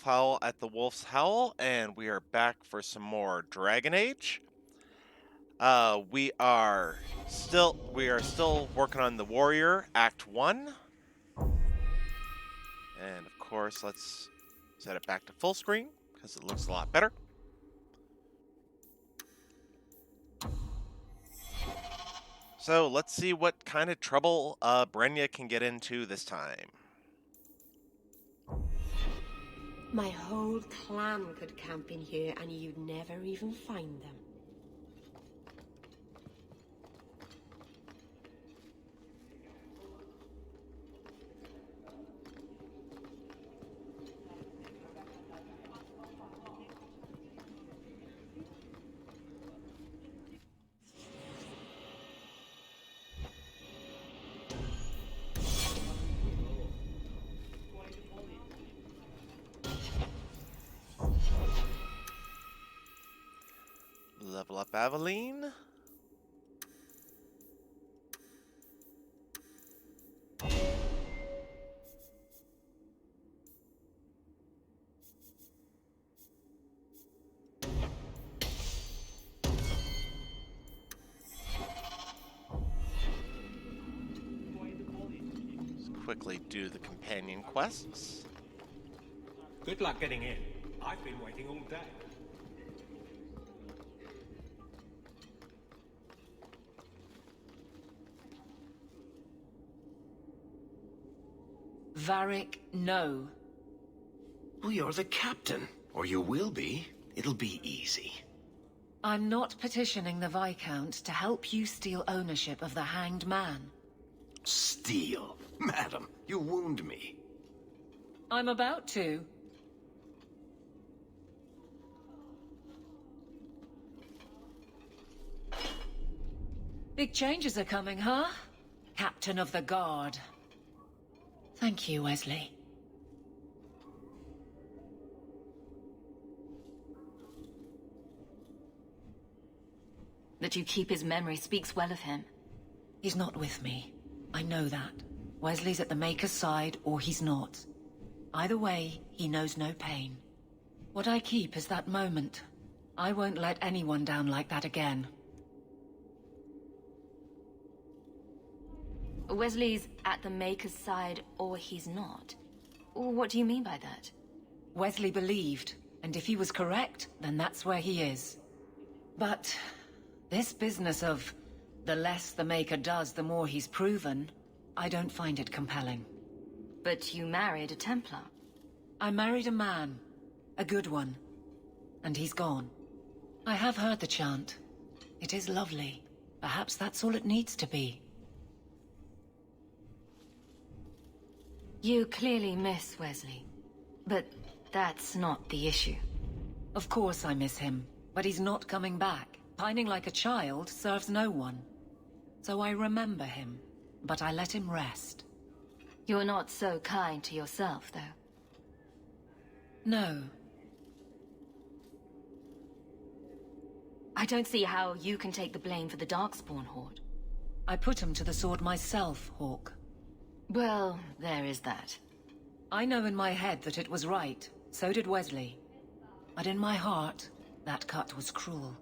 Howl at the Wolf's Howl, and we are back for some more Dragon Age. We are still working on the Warrior Act 1. And of course, let's set it back to full screen because it looks a lot better. So let's see what kind of trouble Brenya can get into this time. My whole clan could camp in here and you'd never even find them. Level up Aveline. Let's quickly do the companion quests. Good luck getting in. I've been waiting all day. Varric, no. Well, you're the captain. Or you will be. It'll be easy. I'm not petitioning the Viscount to help you steal ownership of the Hanged Man. Steal? Madam, you wound me. I'm about to. Big changes are coming, huh? Captain of the Guard. Thank you, Wesley. That you keep his memory speaks well of him. He's not with me. I know that. Wesley's at the Maker's side, or he's not. Either way, he knows no pain. What I keep is that moment. I won't let anyone down like that again. Wesley's at the Maker's side, or he's not. What do you mean by that? Wesley believed, and if he was correct, then that's where he is. But this business of the less the Maker does, the more he's proven, I don't find it compelling. But you married a Templar. I married a man, a good one, and he's gone. I have heard the chant. It is lovely. Perhaps that's all it needs to be. You clearly miss Wesley. But that's not the issue. Of course I miss him, but he's not coming back. Pining like a child serves no one. So I remember him, but I let him rest. You're not so kind to yourself, though. No. I don't see how you can take the blame for the Darkspawn Horde. I put him to the sword myself, Hawke. Well, there is that. I know in my head that it was right. So did Wesley. But in my heart, that cut was cruel.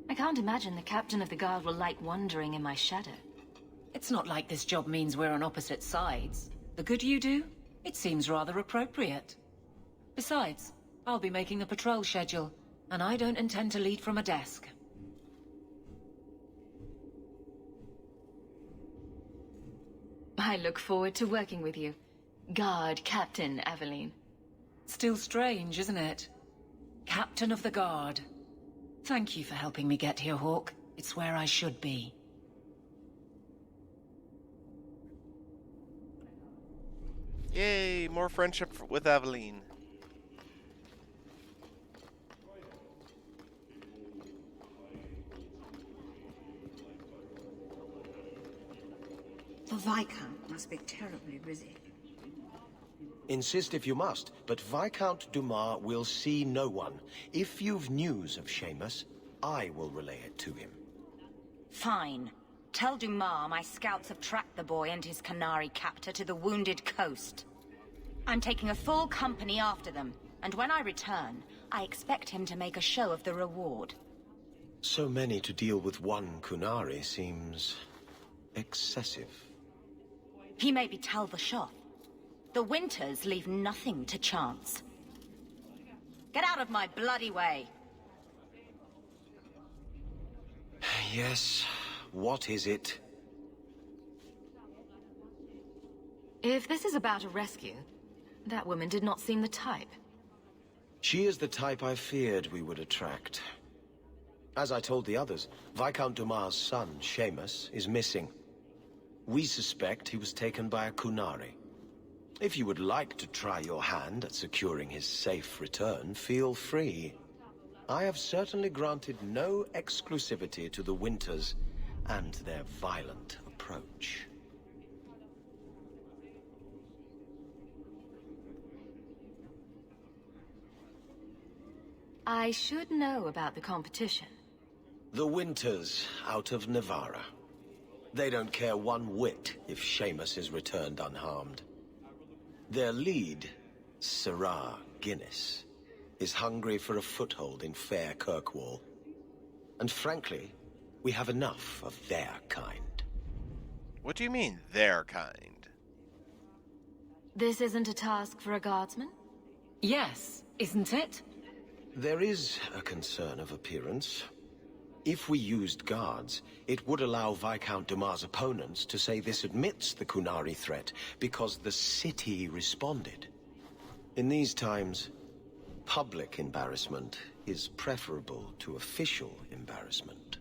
I can't imagine the Captain of the Guard will like wandering in my shadow. It's not like this job means we're on opposite sides. The good you do, it seems rather appropriate. Besides, I'll be making the patrol schedule, and I don't intend to lead from a desk. I look forward to working with you. Guard Captain Aveline. Still strange, isn't it? Captain of the Guard. Thank you for helping me get here, Hawke. It's where I should be. Yay, more friendship with Aveline. The Viscount must be terribly busy. Insist if you must, but Viscount Dumas will see no one. If you've news of Seamus, I will relay it to him. Fine. Tell Dumas my scouts have tracked the boy and his Qunari captor to the Wounded Coast. I'm taking a full company after them, and when I return, I expect him to make a show of the reward. So many to deal with one Qunari seems excessive. He may be Tal Vashoth. The Winters leave nothing to chance. Get out of my bloody way! Yes, what is it? If this is about a rescue, that woman did not seem the type. She is the type I feared we would attract. As I told the others, Viscount Dumas' son, Seamus, is missing. We suspect he was taken by a Qunari. If you would like to try your hand at securing his safe return, feel free. I have certainly granted no exclusivity to the Winters and their violent approach. I should know about the competition. The Winters out of Navarra. They don't care one whit if Seamus is returned unharmed. Their lead, Sirrah Guinness, is hungry for a foothold in fair Kirkwall. And frankly, we have enough of their kind. What do you mean, their kind? This isn't a task for a guardsman? Yes, isn't it? There is a concern of appearance. If we used guards, it would allow Viscount Dumas' opponents to say this admits the Qunari threat because the city responded. In these times, public embarrassment is preferable to official embarrassment.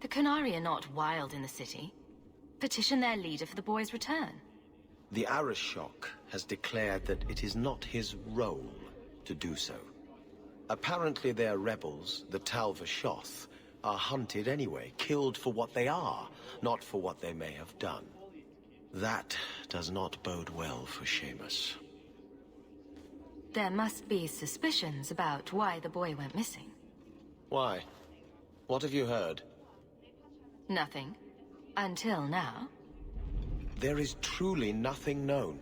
The Qunari are not wild in the city. Petition their leader for the boy's return. The Arishok has declared that it is not his role to do so. Apparently their rebels, the Tal Vashoth, are hunted anyway, killed for what they are, not for what they may have done. That does not bode well for Seamus. There must be suspicions about why the boy went missing. Why? What have you heard? Nothing. Until now. There is truly nothing known.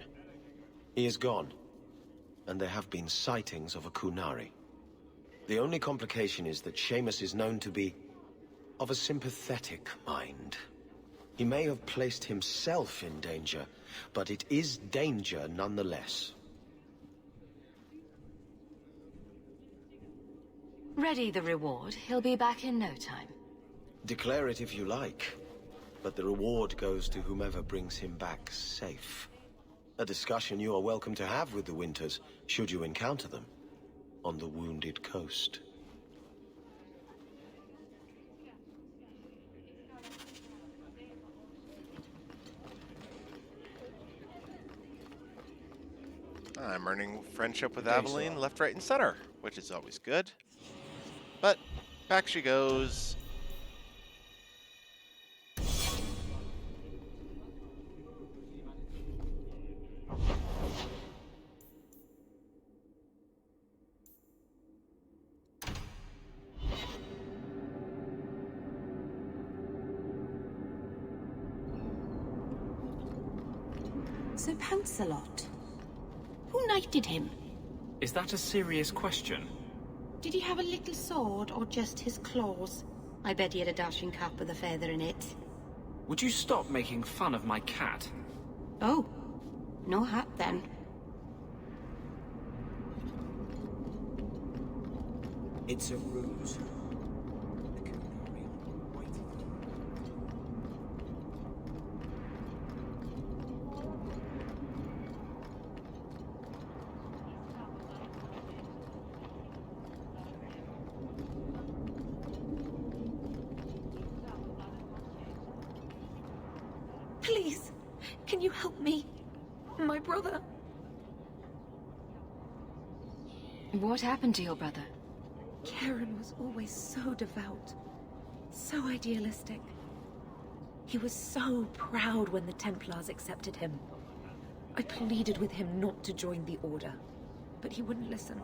He is gone, and there have been sightings of a Qunari. The only complication is that Seamus is known to be of a sympathetic mind. He may have placed himself in danger, but it is danger nonetheless. Ready the reward. He'll be back in no time. Declare it if you like, but the reward goes to whomever brings him back safe. A discussion you are welcome to have with the Winters, should you encounter them, on the Wounded Coast. I'm earning friendship with Thanks, Aveline Law. left, right, and center, which is always good. But back she goes. Sir Pancelot. Who knighted him? Is that a serious question? Did he have a little sword or just his claws? I bet he had a dashing cap with a feather in it. Would you stop making fun of my cat? Oh, no hat then. It's a ruse. The Qunari are waiting. Please, can you help me? My brother. What happened to your brother? Karen was always so devout, so idealistic. He was so proud when the Templars accepted him. I pleaded with him not to join the Order, but he wouldn't listen.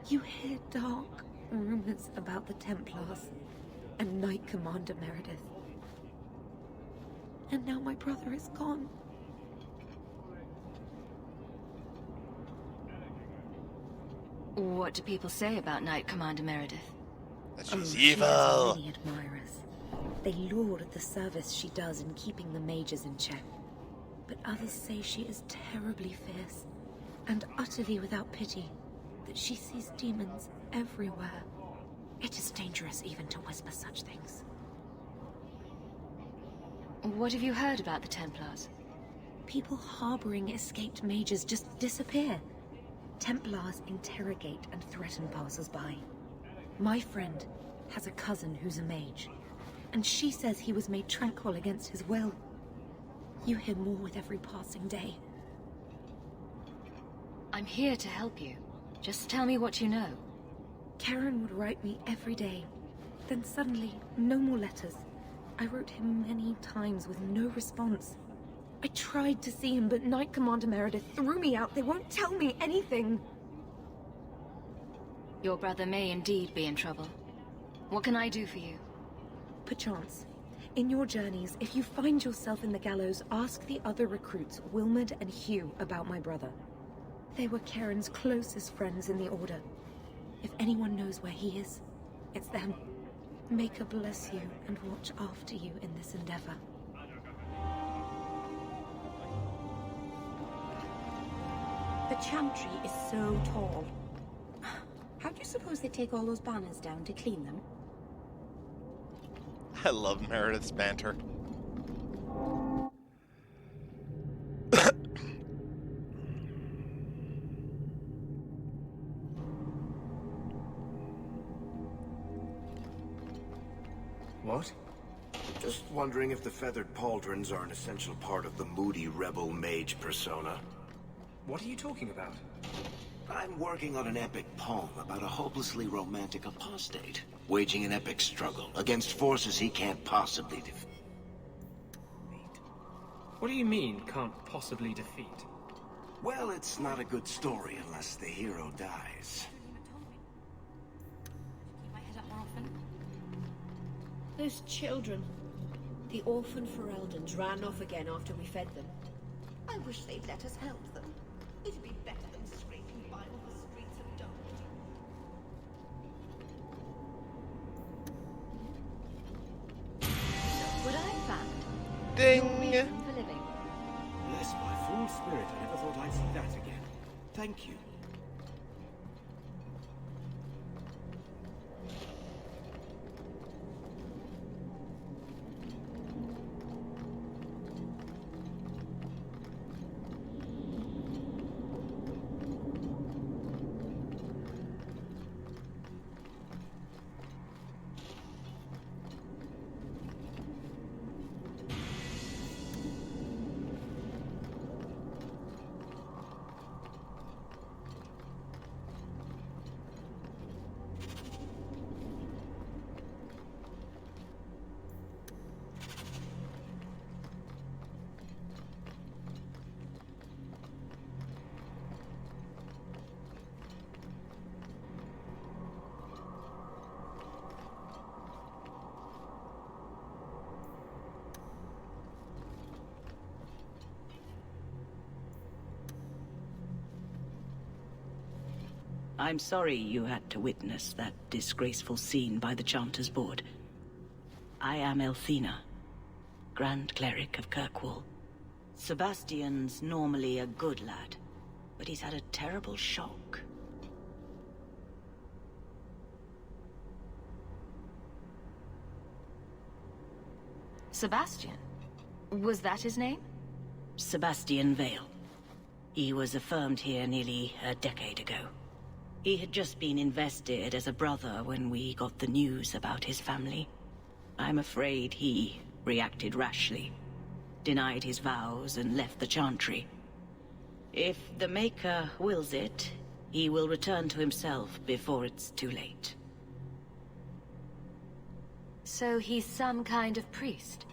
You hear dark rumors about the Templars. and Knight Commander Meredith. And now my brother is gone. What do people say about Knight Commander Meredith? That Oh, she's she has evil. many admirers. They laud the service she does in keeping the mages in check. But others say she is terribly fierce and utterly without pity, that she sees demons everywhere. It is dangerous even to whisper such things. What have you heard about the Templars? People harboring escaped mages just disappear. Templars interrogate and threaten passers-by. My friend has a cousin who's a mage, and she says he was made tranquil against his will. You hear more with every passing day. I'm here to help you. Just tell me what you know. Karen would write me every day. Then suddenly, no more letters. I wrote him many times with no response. I tried to see him, but Knight Commander Meredith threw me out. They won't tell me anything. Your brother may indeed be in trouble. What can I do for you? Perchance, in your journeys, if you find yourself in the gallows, ask the other recruits, Wilmerd and Hugh, about my brother. They were Karen's closest friends in the Order. If anyone knows where he is, it's them. Maker bless you and watch after you in this endeavor. The Chantry is so tall. How do you suppose they take all those banners down to clean them? I love Meredith's banter. What? Just wondering if the feathered pauldrons are an essential part of the moody rebel mage persona. What are you talking about? I'm working on an epic poem about a hopelessly romantic apostate, waging an epic struggle against forces he can't possibly defeat. What do you mean, can't possibly defeat? Well, it's not a good story unless the hero dies. Keep my head up more often. Those children. The orphan Fereldans ran off again after we fed them. I wish they'd let us help them. It'd be better than scraping by all the streets of Darkwood. What I found? Ding! For living. Bless my full spirit, I never thought I'd see that again. Thank you. I'm sorry you had to witness that disgraceful scene by the Chanter's Board. I am Elthina, Grand Cleric of Kirkwall. Sebastian's normally a good lad, but he's had a terrible shock. Sebastian? Was that his name? Sebastian Vale. He was affirmed here nearly a decade ago. He had just been invested as a brother when we got the news about his family. I'm afraid he reacted rashly, denied his vows and left the Chantry. If the Maker wills it, he will return to himself before it's too late. So he's some kind of priest?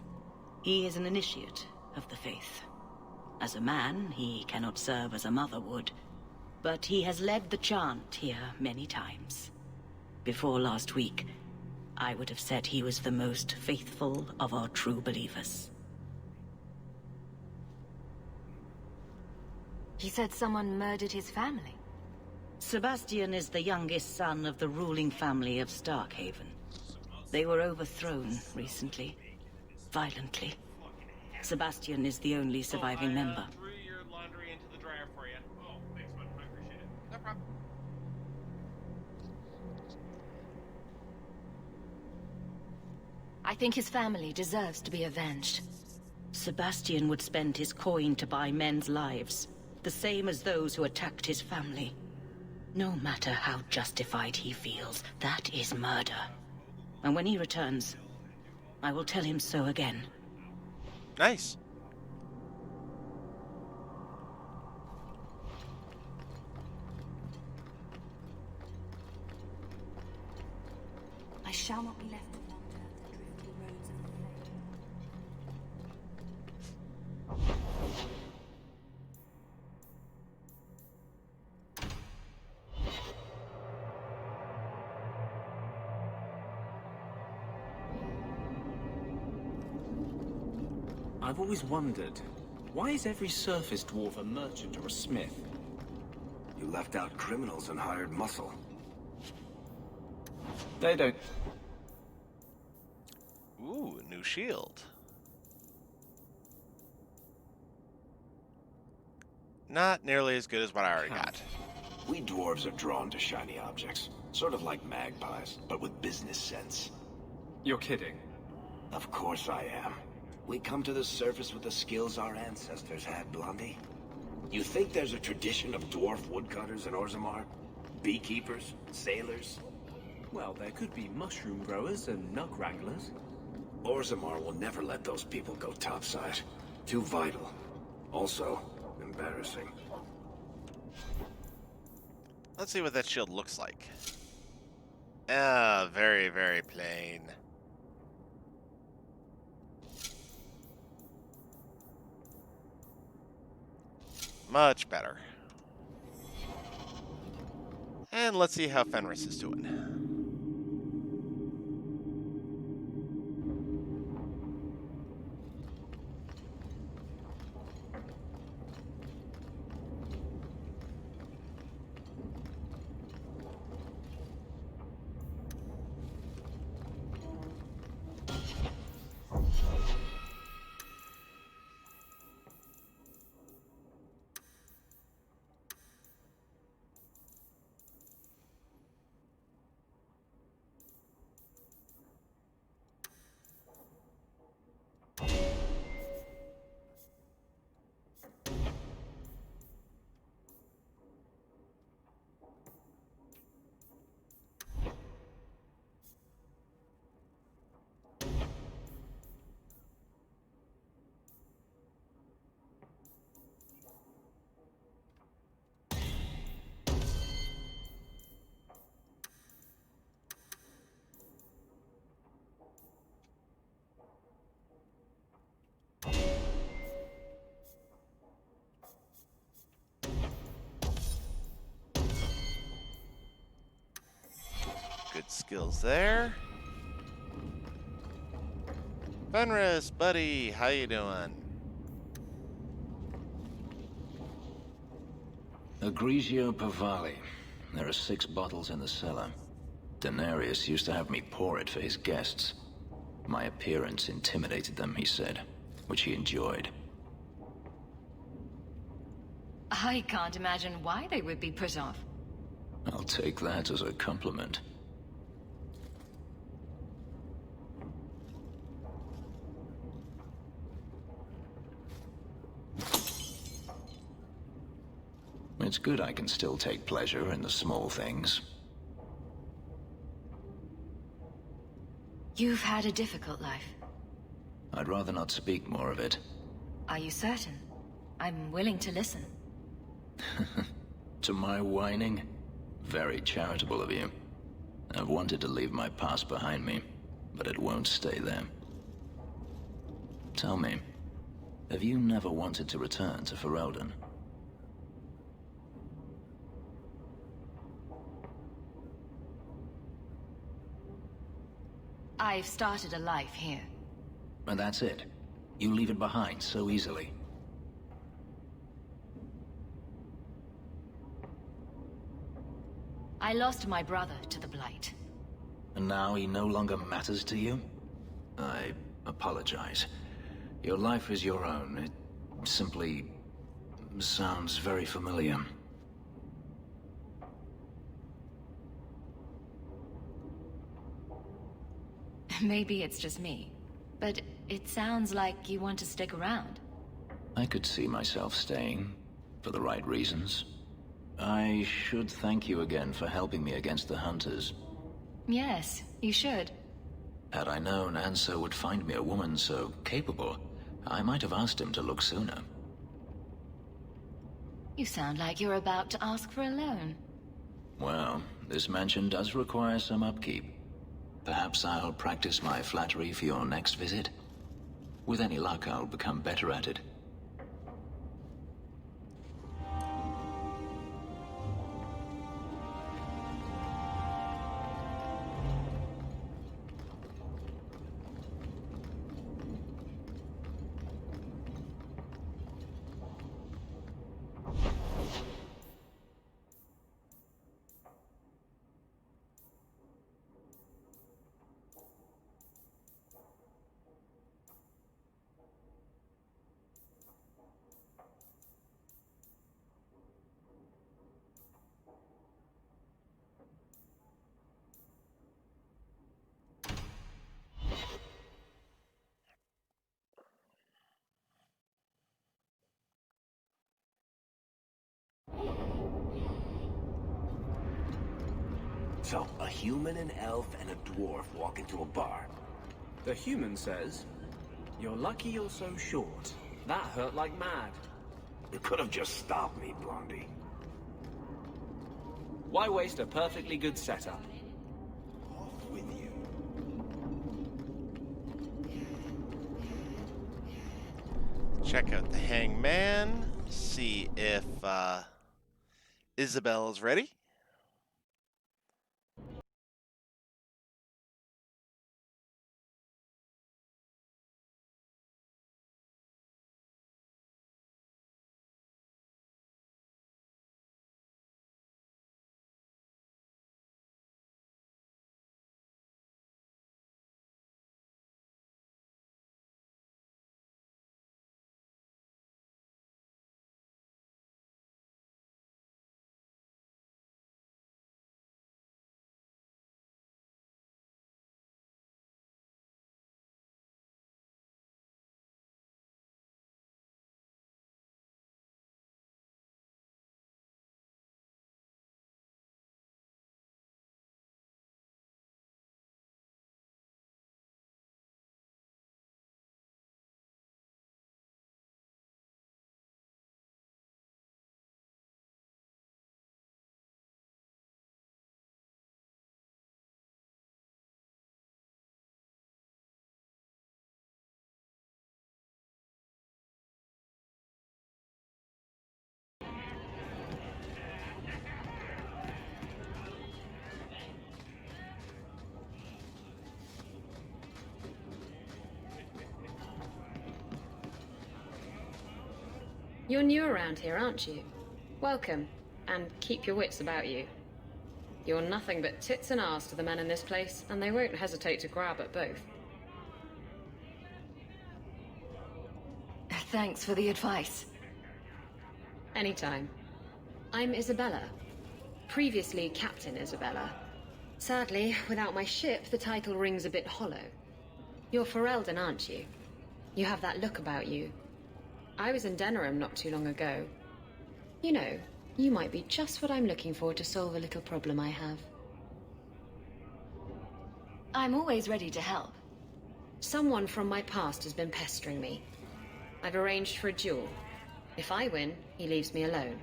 He is an initiate of the faith. As a man, he cannot serve as a mother would, but he has led the chant here many times. Before last week, I would have said he was the most faithful of our true believers. He said someone murdered his family. Sebastian is the youngest son of the ruling family of Starkhaven. They were overthrown recently, violently. Sebastian is the only surviving member. Threw your laundry into the dryer for you. Oh, thanks, man. I appreciate it. No problem. I think his family deserves to be avenged. Sebastian would spend his coin to buy men's lives, the same as those who attacked his family. No matter how justified he feels, that is murder. And when he returns, I will tell him so again. Nice. I shall not be left to wander the drifty roads of the fate. I've always wondered, why is every surface dwarf a merchant or a smith? You left out criminals and hired muscle. They don't... Ooh, new shield. Not nearly as good as what I already got. We dwarves are drawn to shiny objects. Sort of like magpies, but with business sense. You're kidding. Of course I am. We come to the surface with the skills our ancestors had, Blondie. You think there's a tradition of dwarf woodcutters in Orzammar? Beekeepers? Sailors? Well, there could be mushroom growers and nug wranglers. Orzammar will never let those people go topside. Too vital. Also, embarrassing. Let's see what that shield looks like. Ah, very, very plain. Much better. And let's see how Fenris is doing. Good skills there. Fenris, buddy, how you doing? Egregio Pavali. There are 6 bottles in the cellar. Denarius used to have me pour it for his guests. My appearance intimidated them, he said, which he enjoyed. I can't imagine why they would be put off. I'll take that as a compliment. It's good I can still take pleasure in the small things. You've had a difficult life. I'd rather not speak more of it. Are you certain? I'm willing to listen. To my whining? Very charitable of you. I've wanted to leave my past behind me, but it won't stay there. Tell me, have you never wanted to return to Ferelden? I've started a life here. And that's it. You leave it behind so easily. I lost my brother to the Blight. And now he no longer matters to you? I apologize. Your life is your own. It simply sounds very familiar. Maybe it's just me, but it sounds like you want to stick around. I could see myself staying, for the right reasons. I should thank you again for helping me against the Hunters. Yes, you should. Had I known Ansel would find me a woman so capable, I might have asked him to look sooner. You sound like you're about to ask for a loan. Well, this mansion does require some upkeep. Perhaps I'll practice my flattery for your next visit. With any luck, I'll become better at it. So, a human, an elf, and a dwarf walk into a bar. The human says, "You're lucky you're so short. That hurt like mad." You could have just stopped me, Blondie. Why waste a perfectly good setup? Off with you. Check out the Hangman. See if Isabelle's ready. You're new around here, aren't you? Welcome, and keep your wits about you. You're nothing but tits and arse to the men in this place, and they won't hesitate to grab at both. Thanks for the advice. Anytime. I'm Isabella. Previously Captain Isabella. Sadly, without my ship, the title rings a bit hollow. You're Ferelden, aren't you? You have that look about you. I was in Denerim not too long ago. You know, you might be just what I'm looking for to solve a little problem I have. I'm always ready to help. Someone from my past has been pestering me. I've arranged for a duel. If I win, he leaves me alone.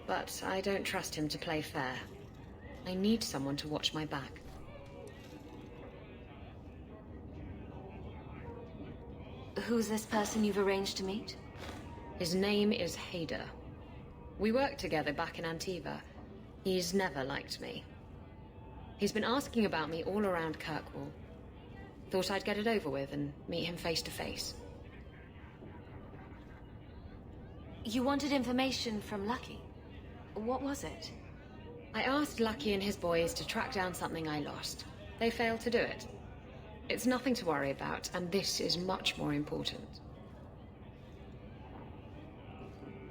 But I don't trust him to play fair. I need someone to watch my back. Who's this person you've arranged to meet? His name is Hader. We worked together back in Antiva. He's never liked me. He's been asking about me all around Kirkwall. Thought I'd get it over with and meet him face to face. You wanted information from Lucky. What was it? I asked Lucky and his boys to track down something I lost. They failed to do it. It's nothing to worry about, and this is much more important.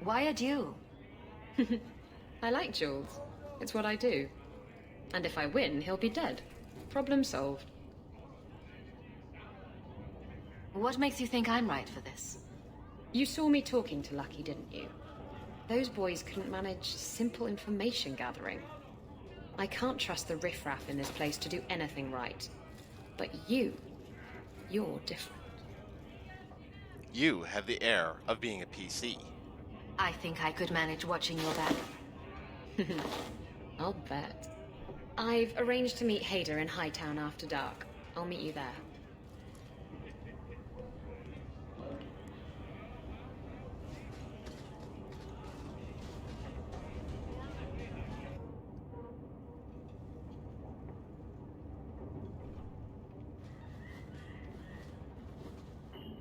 Why a duel? I like duels. It's what I do. And if I win, he'll be dead. Problem solved. What makes you think I'm right for this? You saw me talking to Lucky, didn't you? Those boys couldn't manage simple information gathering. I can't trust the riffraff in this place to do anything right. But you're different. You have the air of being a PC. I think I could manage watching your back. I'll bet. I've arranged to meet Hader in Hightown after dark. I'll meet you there.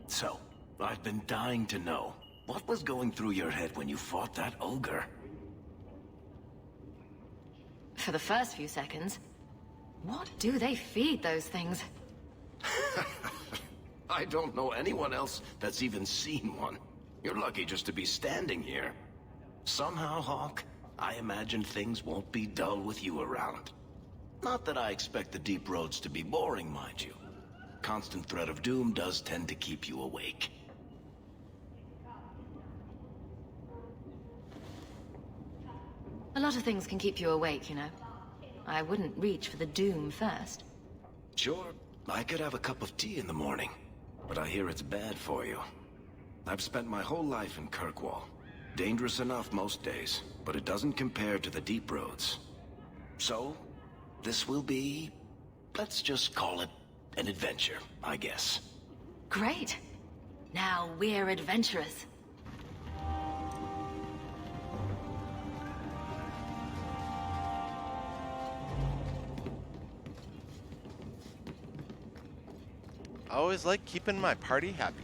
So, I've been dying to know. What was going through your head when you fought that ogre? For the first few seconds. What do they feed those things? I don't know anyone else that's even seen one. You're lucky just to be standing here. Somehow, Hawk, I imagine things won't be dull with you around. Not that I expect the deep roads to be boring, mind you. Constant threat of doom does tend to keep you awake. A lot of things can keep you awake, you know. I wouldn't reach for the doom first. Sure, I could have a cup of tea in the morning, but I hear it's bad for you. I've spent my whole life in Kirkwall. Dangerous enough most days, but it doesn't compare to the deep roads. So, this will be, let's just call it an adventure, I guess. Great. Now we're adventurous. I always like keeping my party happy.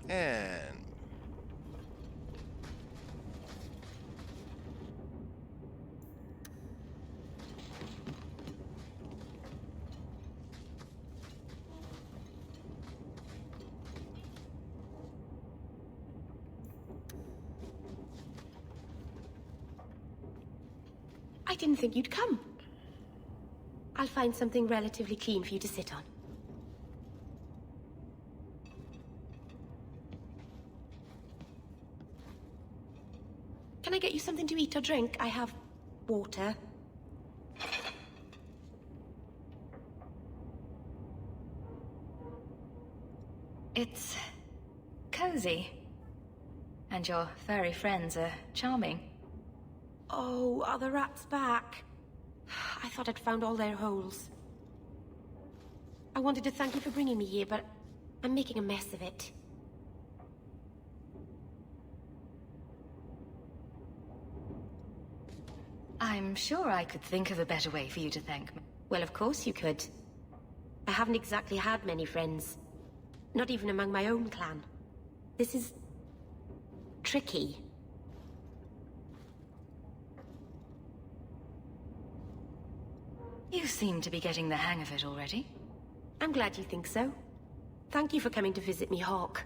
And I didn't think you'd come. I'll find something relatively clean for you to sit on. Can I get you something to eat or drink? I have water. It's cozy. And your furry friends are charming. Oh, are the rats back? I thought I'd found all their holes. I wanted to thank you for bringing me here, but I'm making a mess of it. I'm sure I could think of a better way for you to thank me. Well, of course you could. I haven't exactly had many friends. Not even among my own clan. This is tricky. You seem to be getting the hang of it already. I'm glad you think so. Thank you for coming to visit me, Hawk.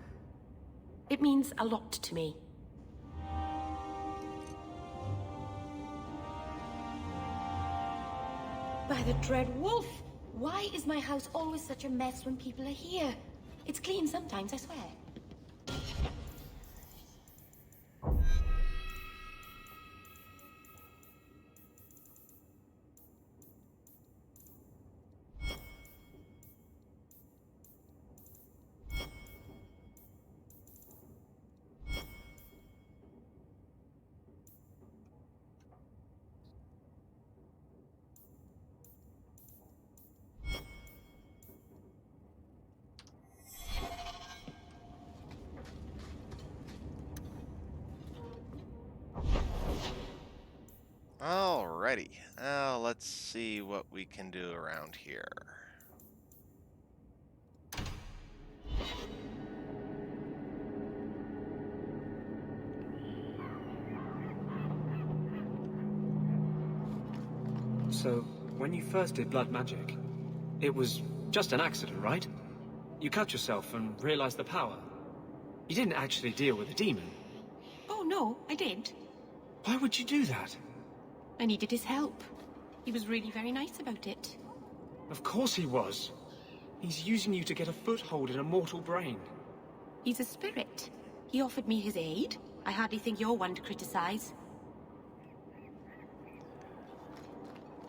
It means a lot to me. By the dread wolf! Why is my house always such a mess when people are here? It's clean sometimes, I swear. Alrighty. Now let's see what we can do around here. So, when you first did blood magic, it was just an accident, right? You cut yourself and realized the power. You didn't actually deal with a demon. Oh no, I did. Why would you do that? I needed his help. He was really very nice about it. Of course he was. He's using you to get a foothold in a mortal brain. He's a spirit. He offered me his aid. I hardly think you're one to criticize.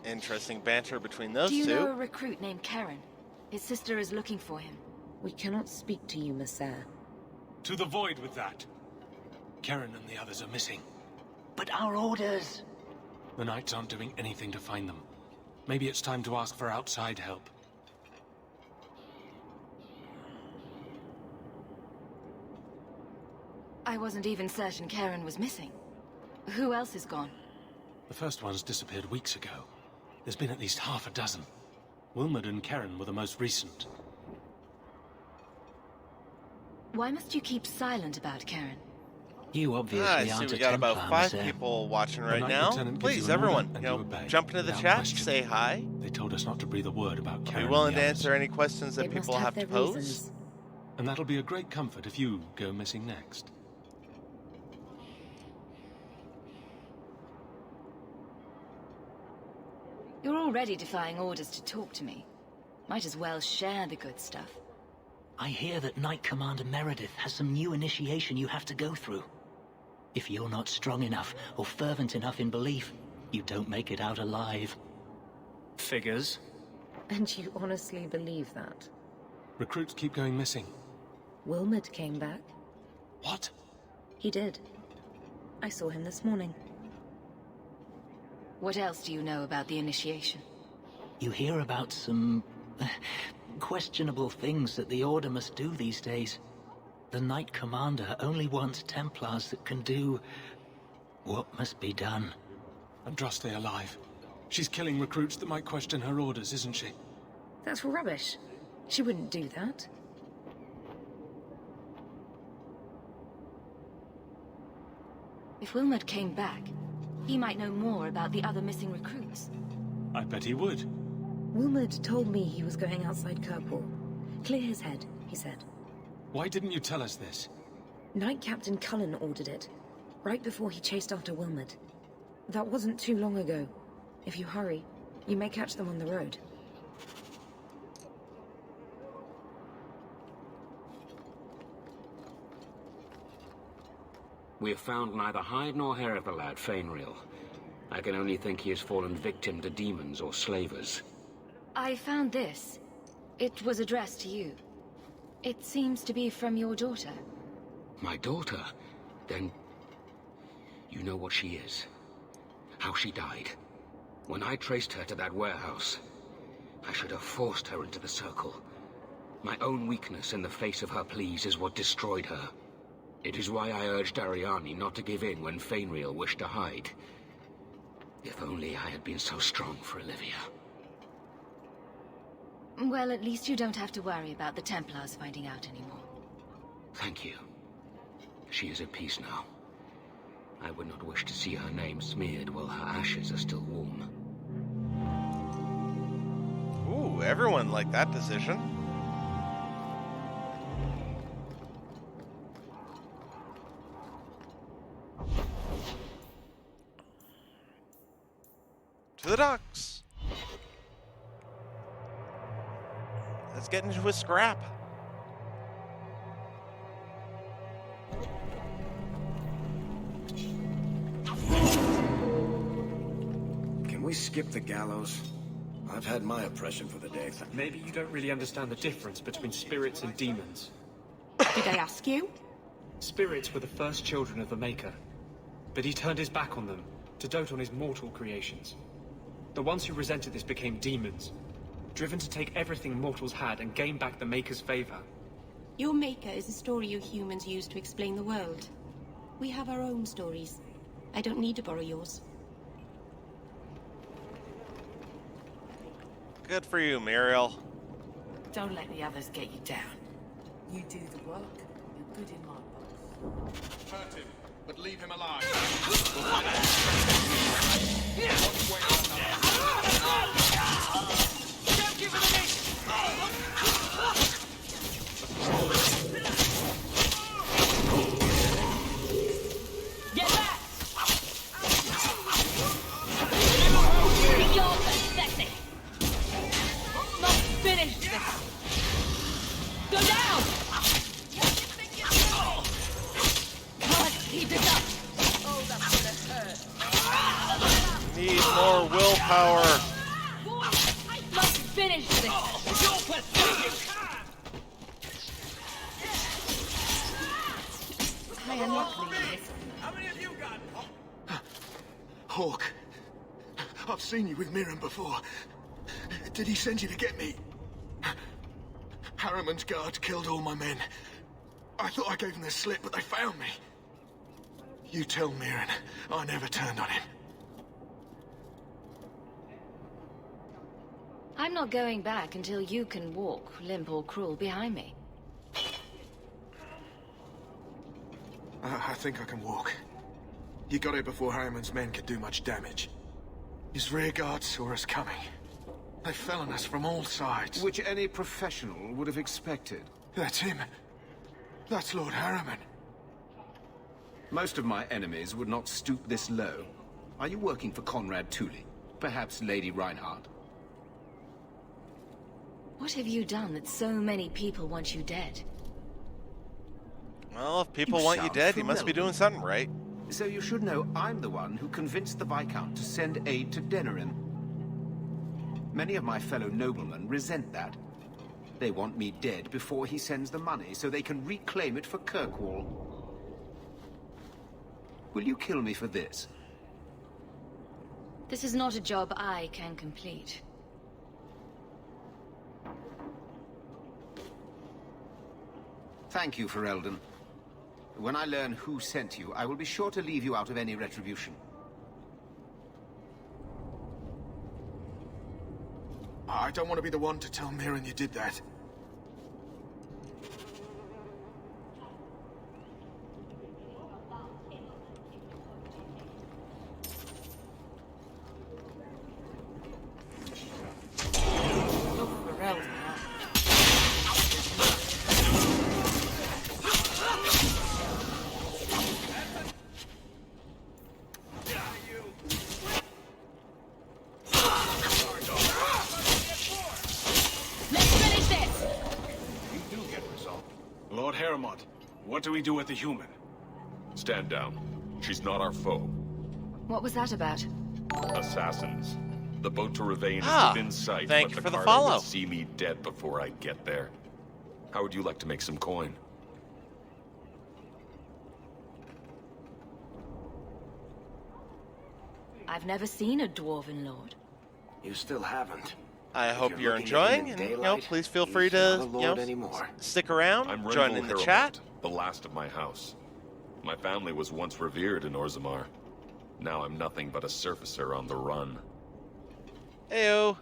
Interesting banter between those Do you two. know a recruit named Karen? His sister is looking for him. We cannot speak to you, Messer. To the void with that. Karen and the others are missing. But our orders... The Knights aren't doing anything to find them. Maybe it's time to ask for outside help. I wasn't even certain Karen was missing. Who else is gone? The first ones disappeared weeks ago. There's been at least half a dozen. Wilmot and Karen were the most recent. Why must you keep silent about Karen? You obviously I see aren't we a got Templar, about 5 Messer. people watching The right Knight now. Lieutenant gives Please, you an order everyone, and you know, you obey, jump into the without chat, question. say hi. They told us not to breathe a word about Be Karen willing and to the others. answer any questions that They people must have have to their pose. reasons. And that'll be a great comfort if you go missing next. You're already defying orders to talk to me. Might as well share the good stuff. I hear that Knight Commander Meredith has some new initiation you have to go through. If you're not strong enough or fervent enough in belief, you don't make it out alive. Figures. And you honestly believe that? Recruits keep going missing. Wilmot came back. What? He did. I saw him this morning. What else do you know about the initiation? You hear about some... questionable things that the Order must do these days. The Knight Commander only wants Templars that can do... what must be done. Andraste alive. She's killing recruits that might question her orders, isn't she? That's rubbish. She wouldn't do that. If Wilmot came back, he might know more about the other missing recruits. I bet he would. Wilmot told me he was going outside Kirkwall. Clear his head, he said. Why didn't you tell us this? Knight Captain Cullen ordered it, right before he chased after Wilmot. That wasn't too long ago. If you hurry, you may catch them on the road. We have found neither hide nor hair of the lad, Fainriel. I can only think he has fallen victim to demons or slavers. I found this. It was addressed to you. It seems to be from your daughter. My daughter? Then... you know what she is. How she died. When I traced her to that warehouse, I should have forced her into the circle. My own weakness in the face of her pleas is what destroyed her. It is why I urged Ariani not to give in when Fainriel wished to hide. If only I had been so strong for Olivia. Well, at least you don't have to worry about the Templars finding out anymore. Thank you. She is at peace now. I would not wish to see her name smeared while her ashes are still warm. Ooh, everyone liked that decision. To the docks. Let's get into a scrap. Can we skip the gallows? I've had my oppression for the day. Maybe you don't really understand the difference between spirits and demons. Did I ask you? Spirits were the first children of the Maker, but he turned his back on them to dote on his mortal creations. The ones who resented this became demons, driven to take everything mortals had and gain back the Maker's favor. Your Maker is a story you humans use to explain the world. We have our own stories. I don't need to borrow yours. Good for you, Muriel. Don't let the others get you down. You do the work, you're good in my books. Hurt him, but leave him alive. Don't give it a miss! Get back! You're pathetic! Must finish this! Go down! Can't keep it up! Oh, that's gonna hurt. Need more willpower. Must finish this! You're pathetic! I am not leaving this. How many of you got? Hawk, I've seen you with Mirren before. Did he send you to get me? Harriman's guards killed all my men. I thought I gave them the slip, but they found me. You tell Mirren I never turned on him. I'm not going back until you can walk, limp or cruel, behind me. I think I can walk. He got here before Harriman's men could do much damage. His rear guard saw us coming. They fell on us from all sides. Which any professional would have expected. That's him. That's Lord Harriman. Most of my enemies would not stoop this low. Are you working for Conrad Tooley? Perhaps Lady Reinhardt? What have you done that so many people want you dead? Well, if people want you sound dead, you must be familiar. doing something right. So you should know I'm the one who convinced the Viscount to send aid to Denerin. Many of my fellow noblemen resent that. They want me dead before he sends the money, so they can reclaim it for Kirkwall. Will you kill me for this? This is not a job I can complete. Thank you, Ferelden. When I learn who sent you, I will be sure to leave you out of any retribution. I don't want to be the one to tell Mirren you did that. Lord Harrimont, what do we do with the human? Stand down. She's not our foe. What was that about? Assassins. The boat to Ravane Ah, is within sight, thank but you the for the cargo follow. will see me dead before I get there. How would you like to make some coin? I've never seen a Dwarven Lord. You still haven't. I If hope you're you're looking at him enjoying, in and daylight, please feel he's free not to a lord anymore. stick around, I'm join Renville in the Harrimont, chat. the last of my house. My family was once revered in Orzammar. Now I'm nothing but a surfacer on the run. Heyo.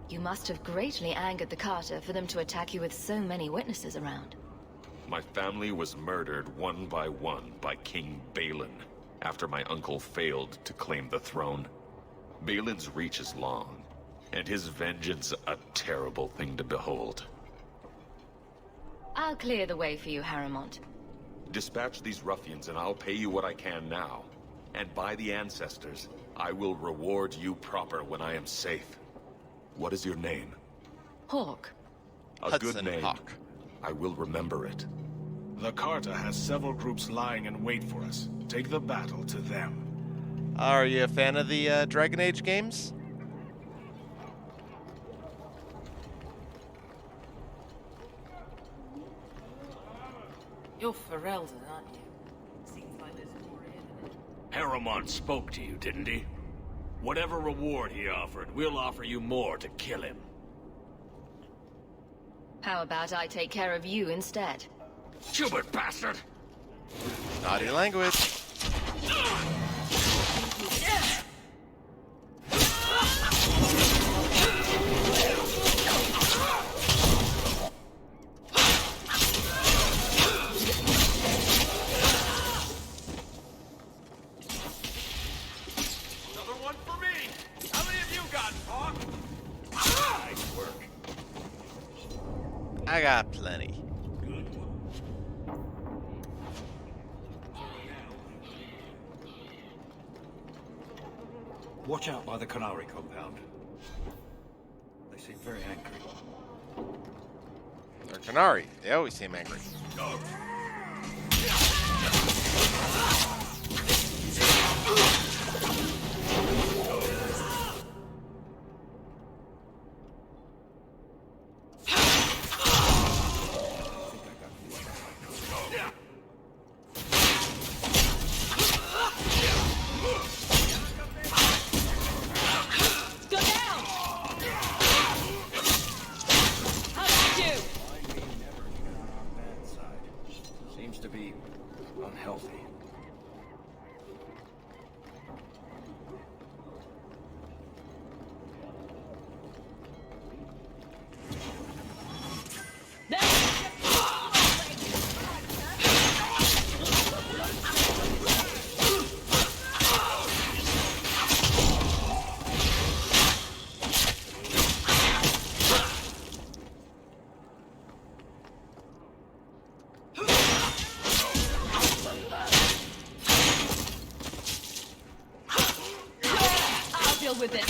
You must have greatly angered the Carter for them to attack you with so many witnesses around. My family was murdered one by King Balin, after my uncle failed to claim the throne. Balin's reach is long, and his vengeance a terrible thing to behold. I'll clear the way for you, Harrimont. Dispatch these ruffians and I'll pay you what I can now. And by the ancestors, I will reward you proper when I am safe. What is your name? Hawk. A Hudson good name. Hawk. I will remember it. The Carta has several groups lying in wait for us. Take the battle to them. Are you a fan of the Dragon Age games? You're Ferelden, aren't you? Seems like there's more in it. Harriman spoke to you, didn't he? Whatever reward he offered, we'll offer you more to kill him. How about I take care of you instead? Stupid bastard! Naughty language. Another one for me! How many of you got, Hawk? Nice work. I got plenty. Watch out by the Canary compound. They seem very angry. They're Canary. They always seem angry. Go! Go down! How about you? Seems to be unhealthy. I'll deal with it.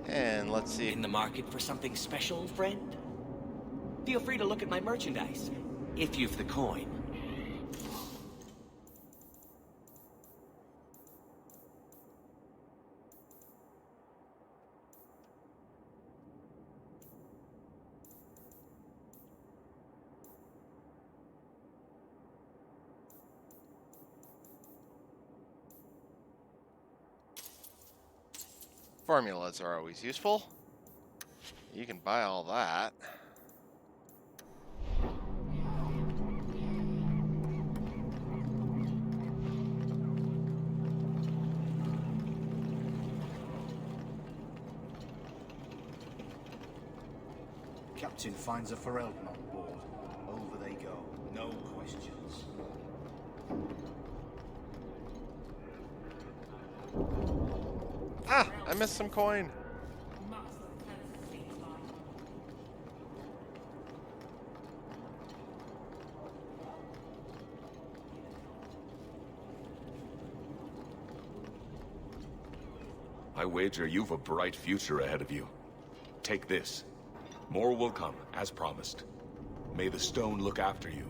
And let's see. In the market for something special, friend? Feel free to look at my merchandise, if you've the coin. Formulas are always useful. You can buy all that. Captain finds a Ferelden on board. Over they go. No questions. Ah, I missed some coin. I wager you've a bright future ahead of you. Take this. More will come, as promised. May the stone look after you.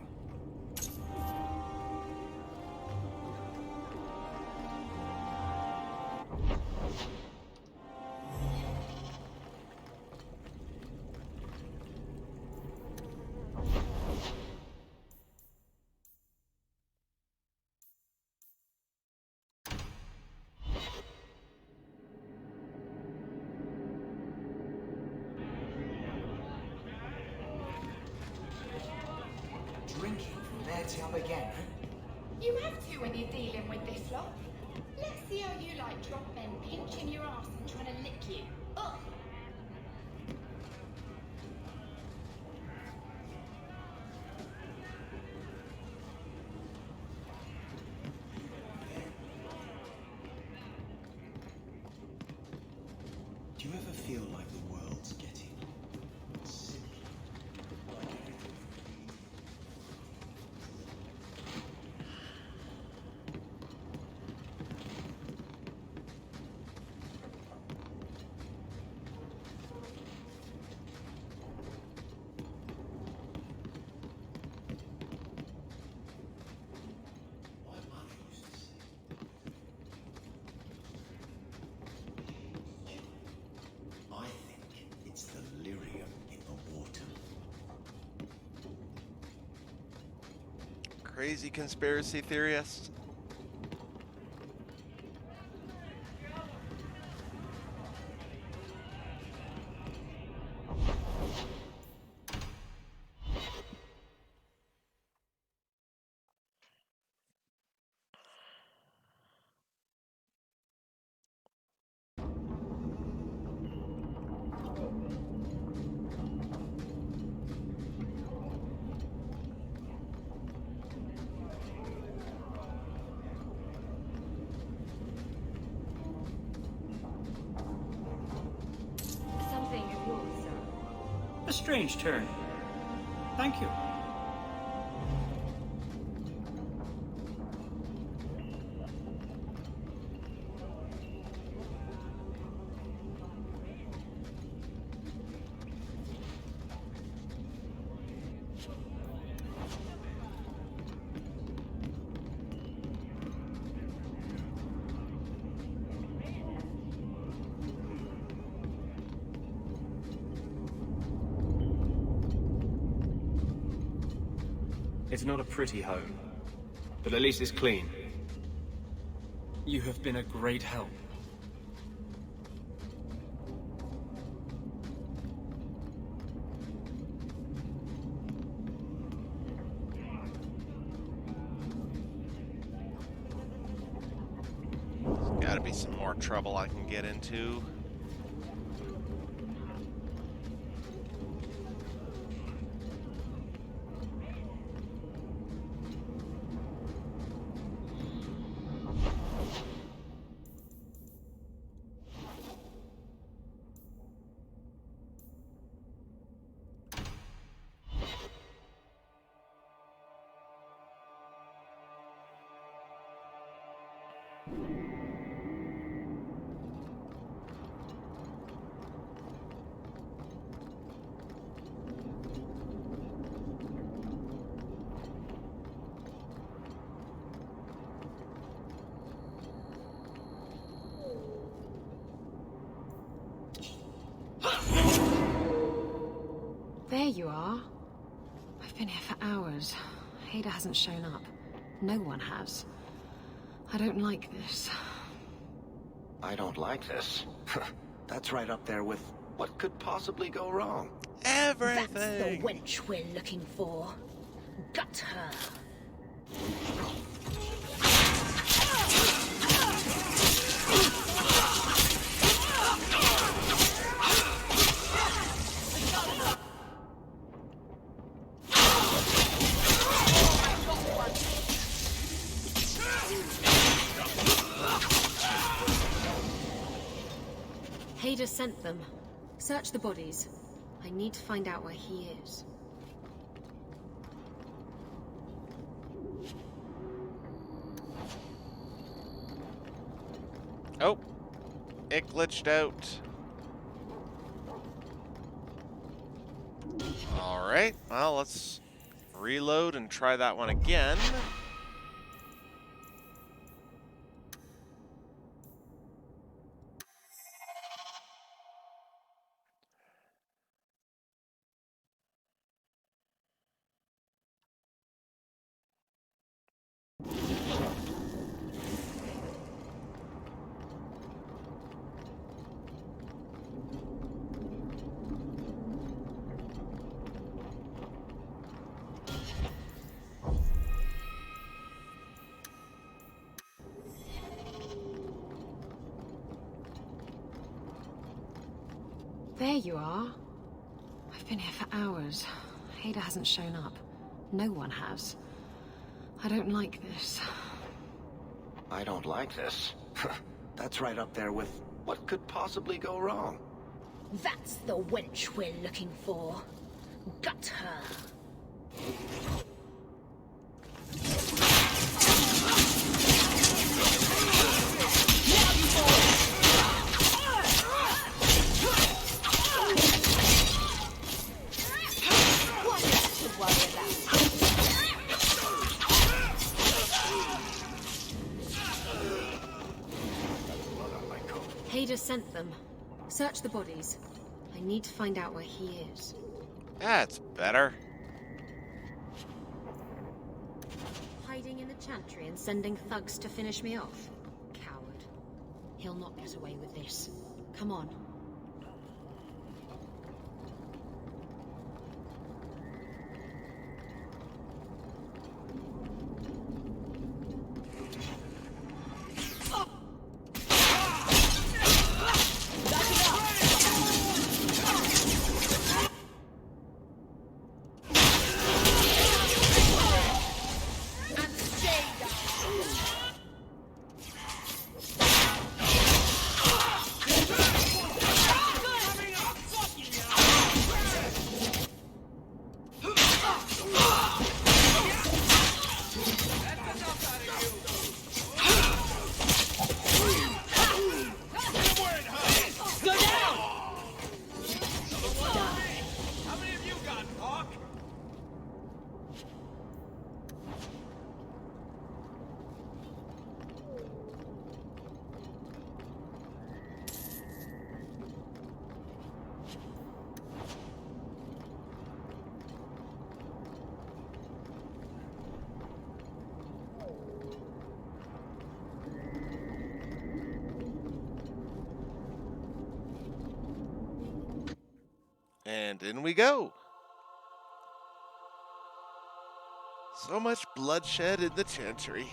drinking from their tub again, huh? You have to when you're dealing with this lot. Let's see how you like drop men pinching your ass and trying to lick you. Ugh. Do you ever feel like the world's getting simpler? Like everything my mother used to say. I think it's the lyrium in the water. Crazy conspiracy theorist. Something of yours, sir. A strange turn. Thank you. It's not a pretty home, but at least it's clean. You have been a great help. There's gotta be some more trouble I can get into. There you are. I've been here for hours. Ada hasn't shown up. No one has. I don't like this. I don't like this. That's right up there with what could possibly go wrong. Everything! That's the wench we're looking for. Gut her. Hader sent them. Search the bodies. I need to find out where he is. Oh, it glitched out. All right, well, let's reload and try that one again. There you are. I've been here for hours. Hader hasn't shown up. No one has. I don't like this. I don't like this. That's right up there with what could possibly go wrong. That's the wench we're looking for. Gut her. Hader sent them. Search the bodies. I need to find out where he is. That's better. Hiding in the chantry and sending thugs to finish me off? Coward. He'll not get away with this. Come on. And in we go. So much bloodshed in the Chantry.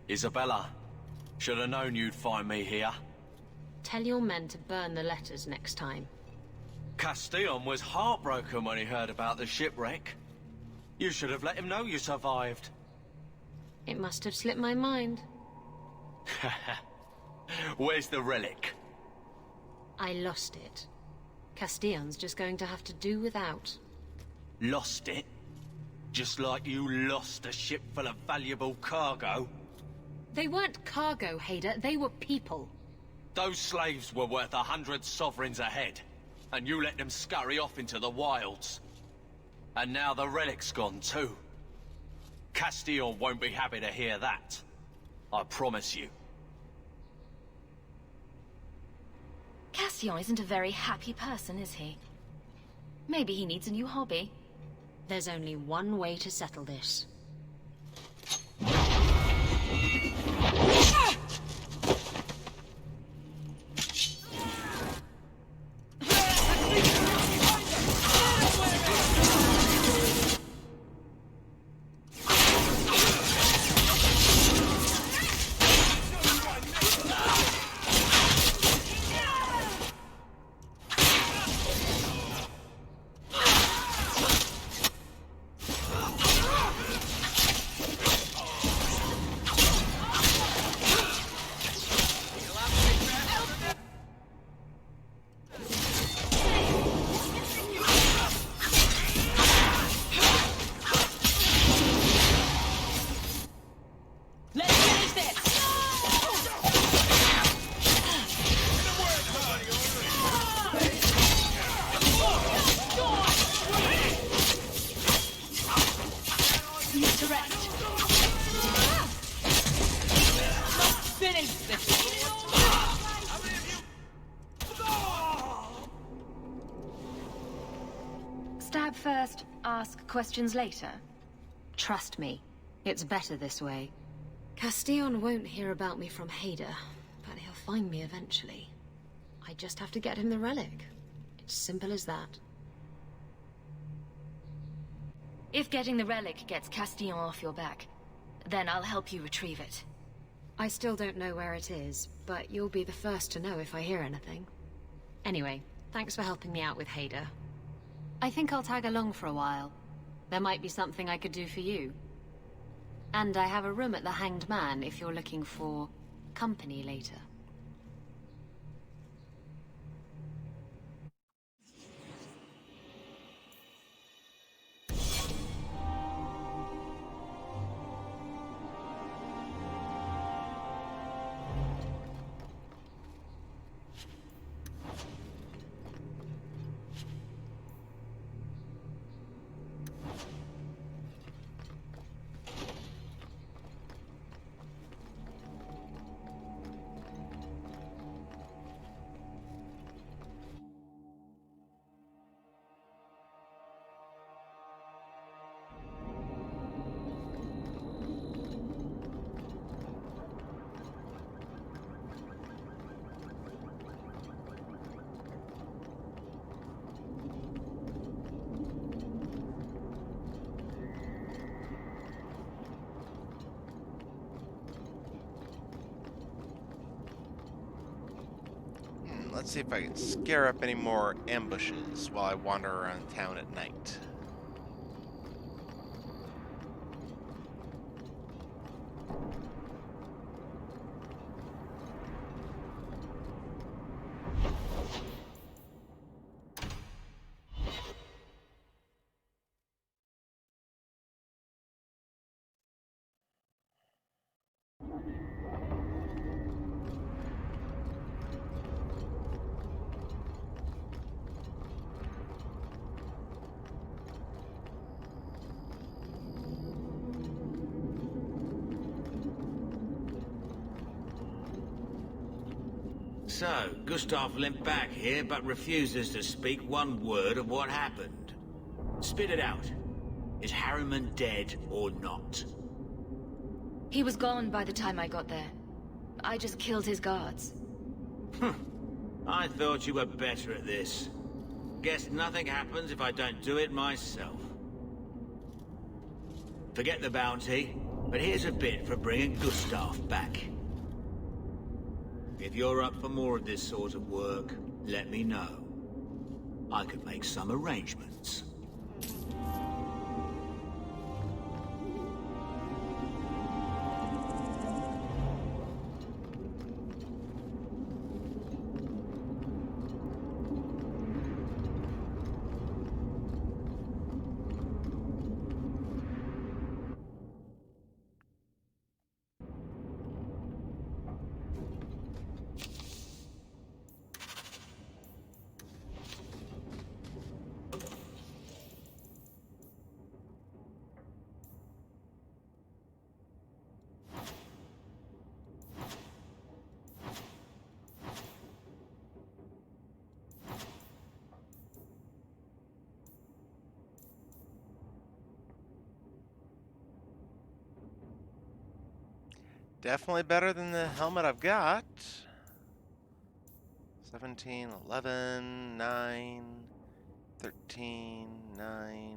Isabella, should have known you'd find me here. Tell your men to burn the letters next time. Castillon was heartbroken when he heard about the shipwreck. You should have let him know you survived. It must have slipped my mind. Where's the relic? I lost it. Castillon's just going to have to do without. Lost it? Just like you lost a ship full of valuable cargo? They weren't cargo, Hader. They were people. Those slaves were worth 100 sovereigns a head, and you let them scurry off into the wilds. And now the relic's gone too. Castillon won't be happy to hear that. I promise you. Castillon isn't a very happy person, is he? Maybe he needs a new hobby. There's only one way to settle this. Stab first, ask questions later. Trust me, it's better this way. Castillon won't hear about me from Hader, but he'll find me eventually. I just have to get him the relic. It's simple as that. If getting the relic gets Castillon off your back, then I'll help you retrieve it. I still don't know where it is, but you'll be the first to know if I hear anything. Anyway, thanks for helping me out with Hader. I think I'll tag along for a while. There might be something I could do for you. And I have a room at the Hanged Man if you're looking for company later. Let's see if I can scare up any more ambushes while I wander around town at night. So, Gustav limped back here, but refuses to speak one word of what happened. Spit it out. Is Harriman dead or not? He was gone by the time I got there. I just killed his guards. I thought you were better at this. Guess nothing happens if I don't do it myself. Forget the bounty, but here's a bit for bringing Gustav back. If you're up for more of this sort of work, let me know. I could make some arrangements. Definitely better than the helmet I've got. 17, 11, 9, 13, 9.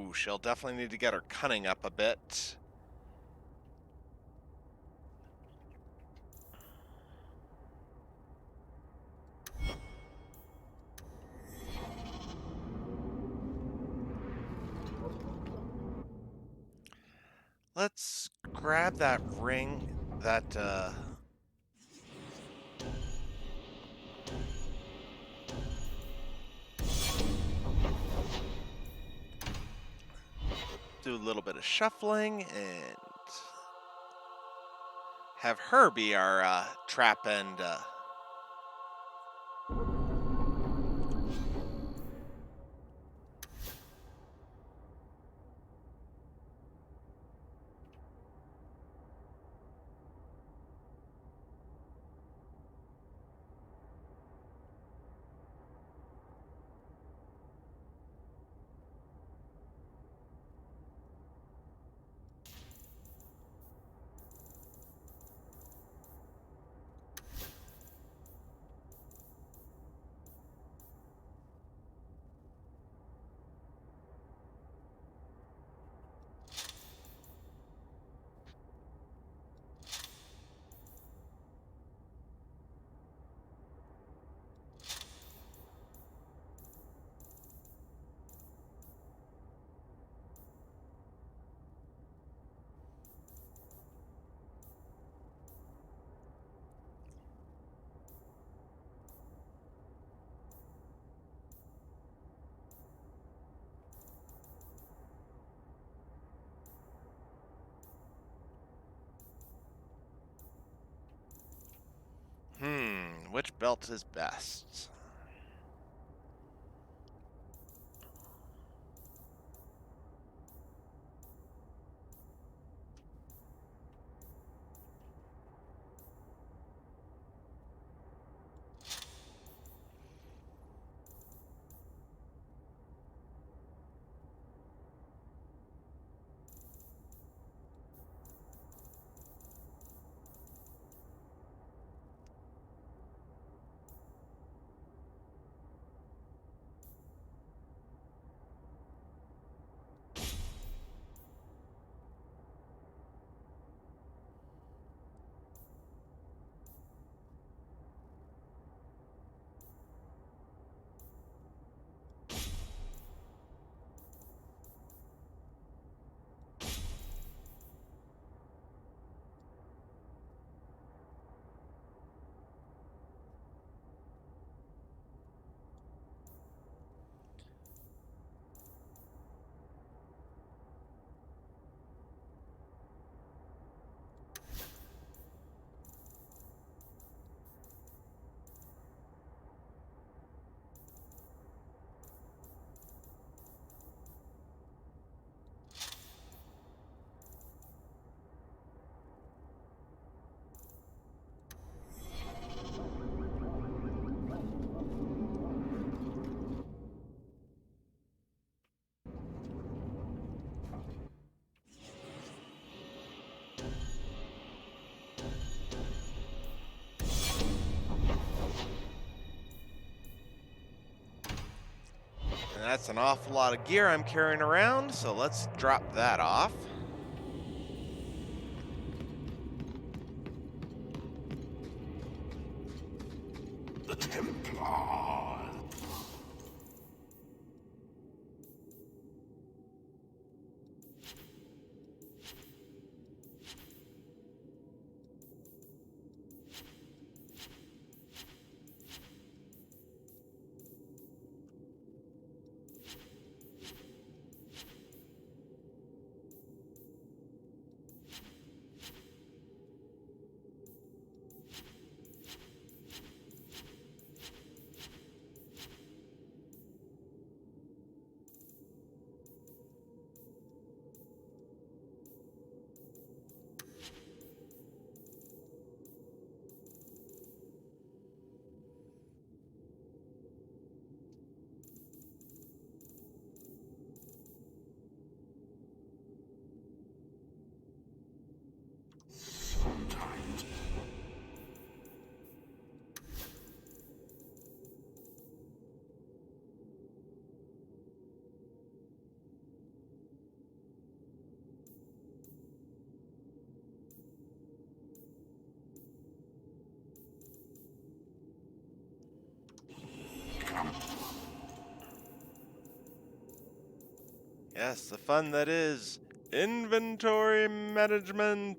Ooh, she'll definitely need to get her cunning up a bit. Let's grab that ring, do a little bit of shuffling and have her be our trap and which belt is best? And that's an awful lot of gear I'm carrying around, so let's drop that off. The Templar. Yes, the fun that is inventory management.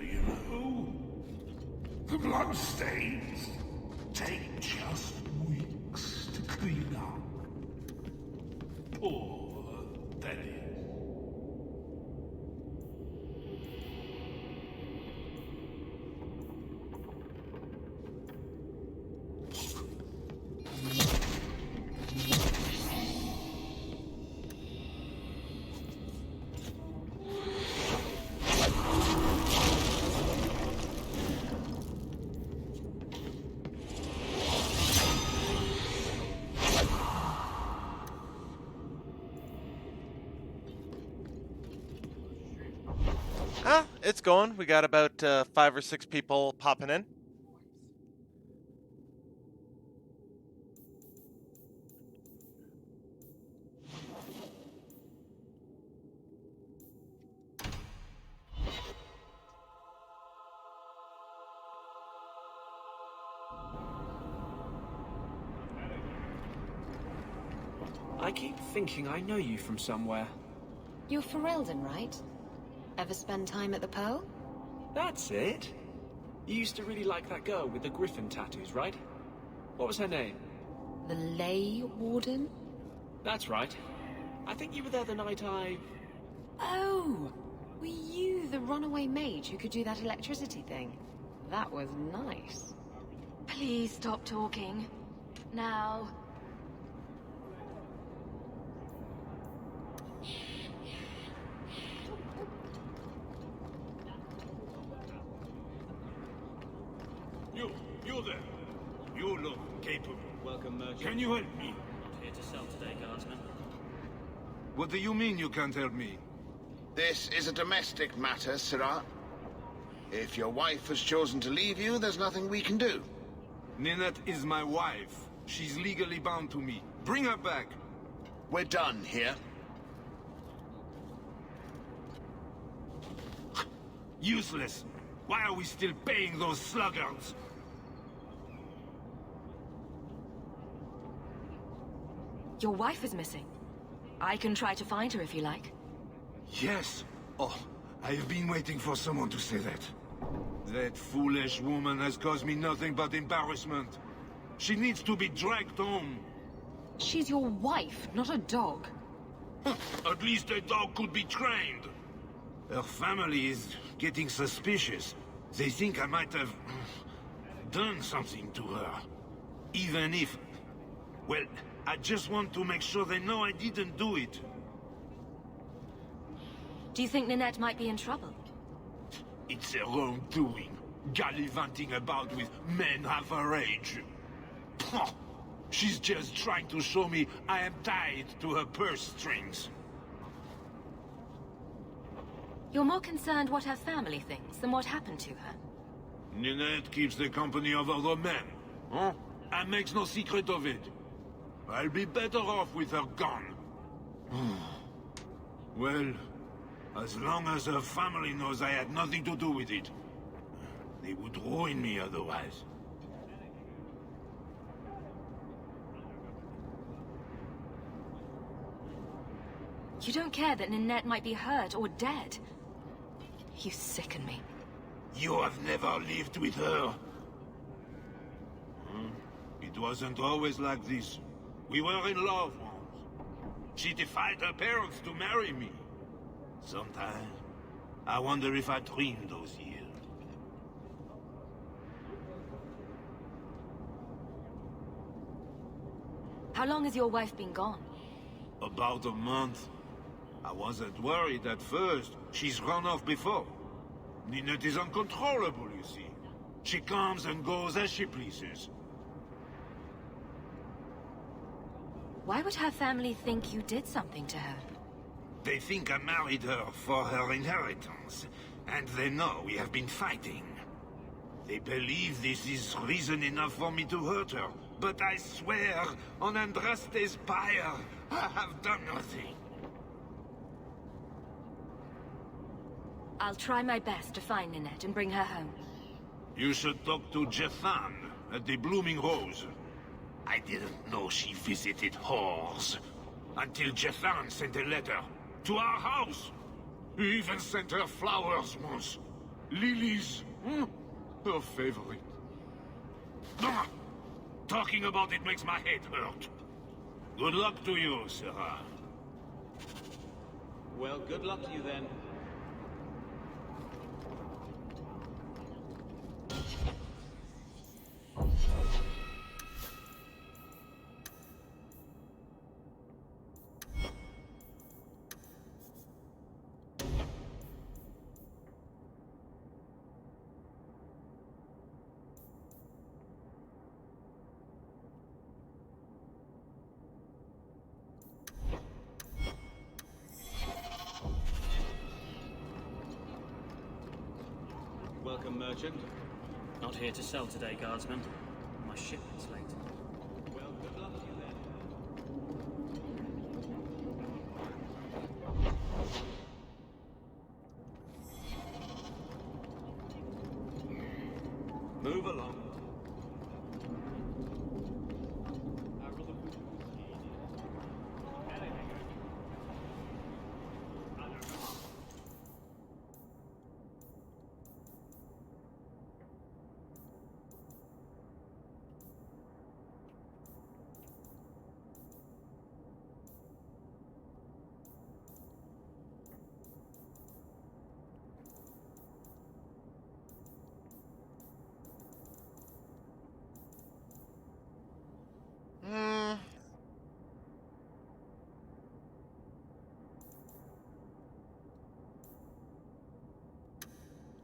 You know, the bloodstains take just weeks to clean up. Poor Dennis. Ah, it's going. We got about 5 or 6 people popping in. I keep thinking I know you from somewhere. You're Ferelden, right? Ever spend time at the Pearl? That's it. You used to really like that girl with the griffin tattoos, right? What was her name? The Ley Warden? That's right. I think you were there the night I... Oh! Were you the runaway mage who could do that electricity thing? That was nice. Please stop talking. Now. You're there. You look capable. Welcome, merchant. Can you help me? Not here to sell today, guardsman. What do you mean you can't help me? This is a domestic matter, Sirrah. If your wife has chosen to leave you, there's nothing we can do. Ninette is my wife. She's legally bound to me. Bring her back. We're done here. Useless. Why are we still paying those sluggards? Your wife is missing. I can try to find her if you like. Yes. Oh, I have been waiting for someone to say that. That foolish woman has caused me nothing but embarrassment. She needs to be dragged home. She's your wife, not a dog. At least a dog could be trained. Her family is getting suspicious. They think I might have done something to her. Even if... Well, I just want to make sure they know I didn't do it. Do you think Ninette might be in trouble? It's her own doing. Gallivanting about with men half her age. She's just trying to show me I am tied to her purse strings. You're more concerned what her family thinks than what happened to her. Ninette keeps the company of other men. Huh? And makes no secret of it. I'll be better off with her gone. Well, as long as her family knows I had nothing to do with it. They would ruin me otherwise. You don't care that Ninette might be hurt or dead. You sicken me. You have never lived with her. It wasn't always like this. We were in love once. She defied her parents to marry me. Sometimes, I wonder if I dreamed those years. How long has your wife been gone? About a month. I wasn't worried at first. She's run off before. Ninette is uncontrollable, you see. She comes and goes as she pleases. Why would her family think you did something to her? They think I married her for her inheritance, and they know we have been fighting. They believe this is reason enough for me to hurt her, but I swear, on Andraste's pyre, I have done nothing. I'll try my best to find Ninette and bring her home. You should talk to Jethan at the Blooming Rose. I didn't know she visited whores, until Jethan sent a letter to our house. He even sent her flowers once. Lilies. Her favorite. Ah! Talking about it makes my head hurt. Good luck to you, Sarah. Well, good luck to you then. Welcome, merchant. Not here to sell today, guardsman. My shipment's late. Well, good luck to you then. Move along.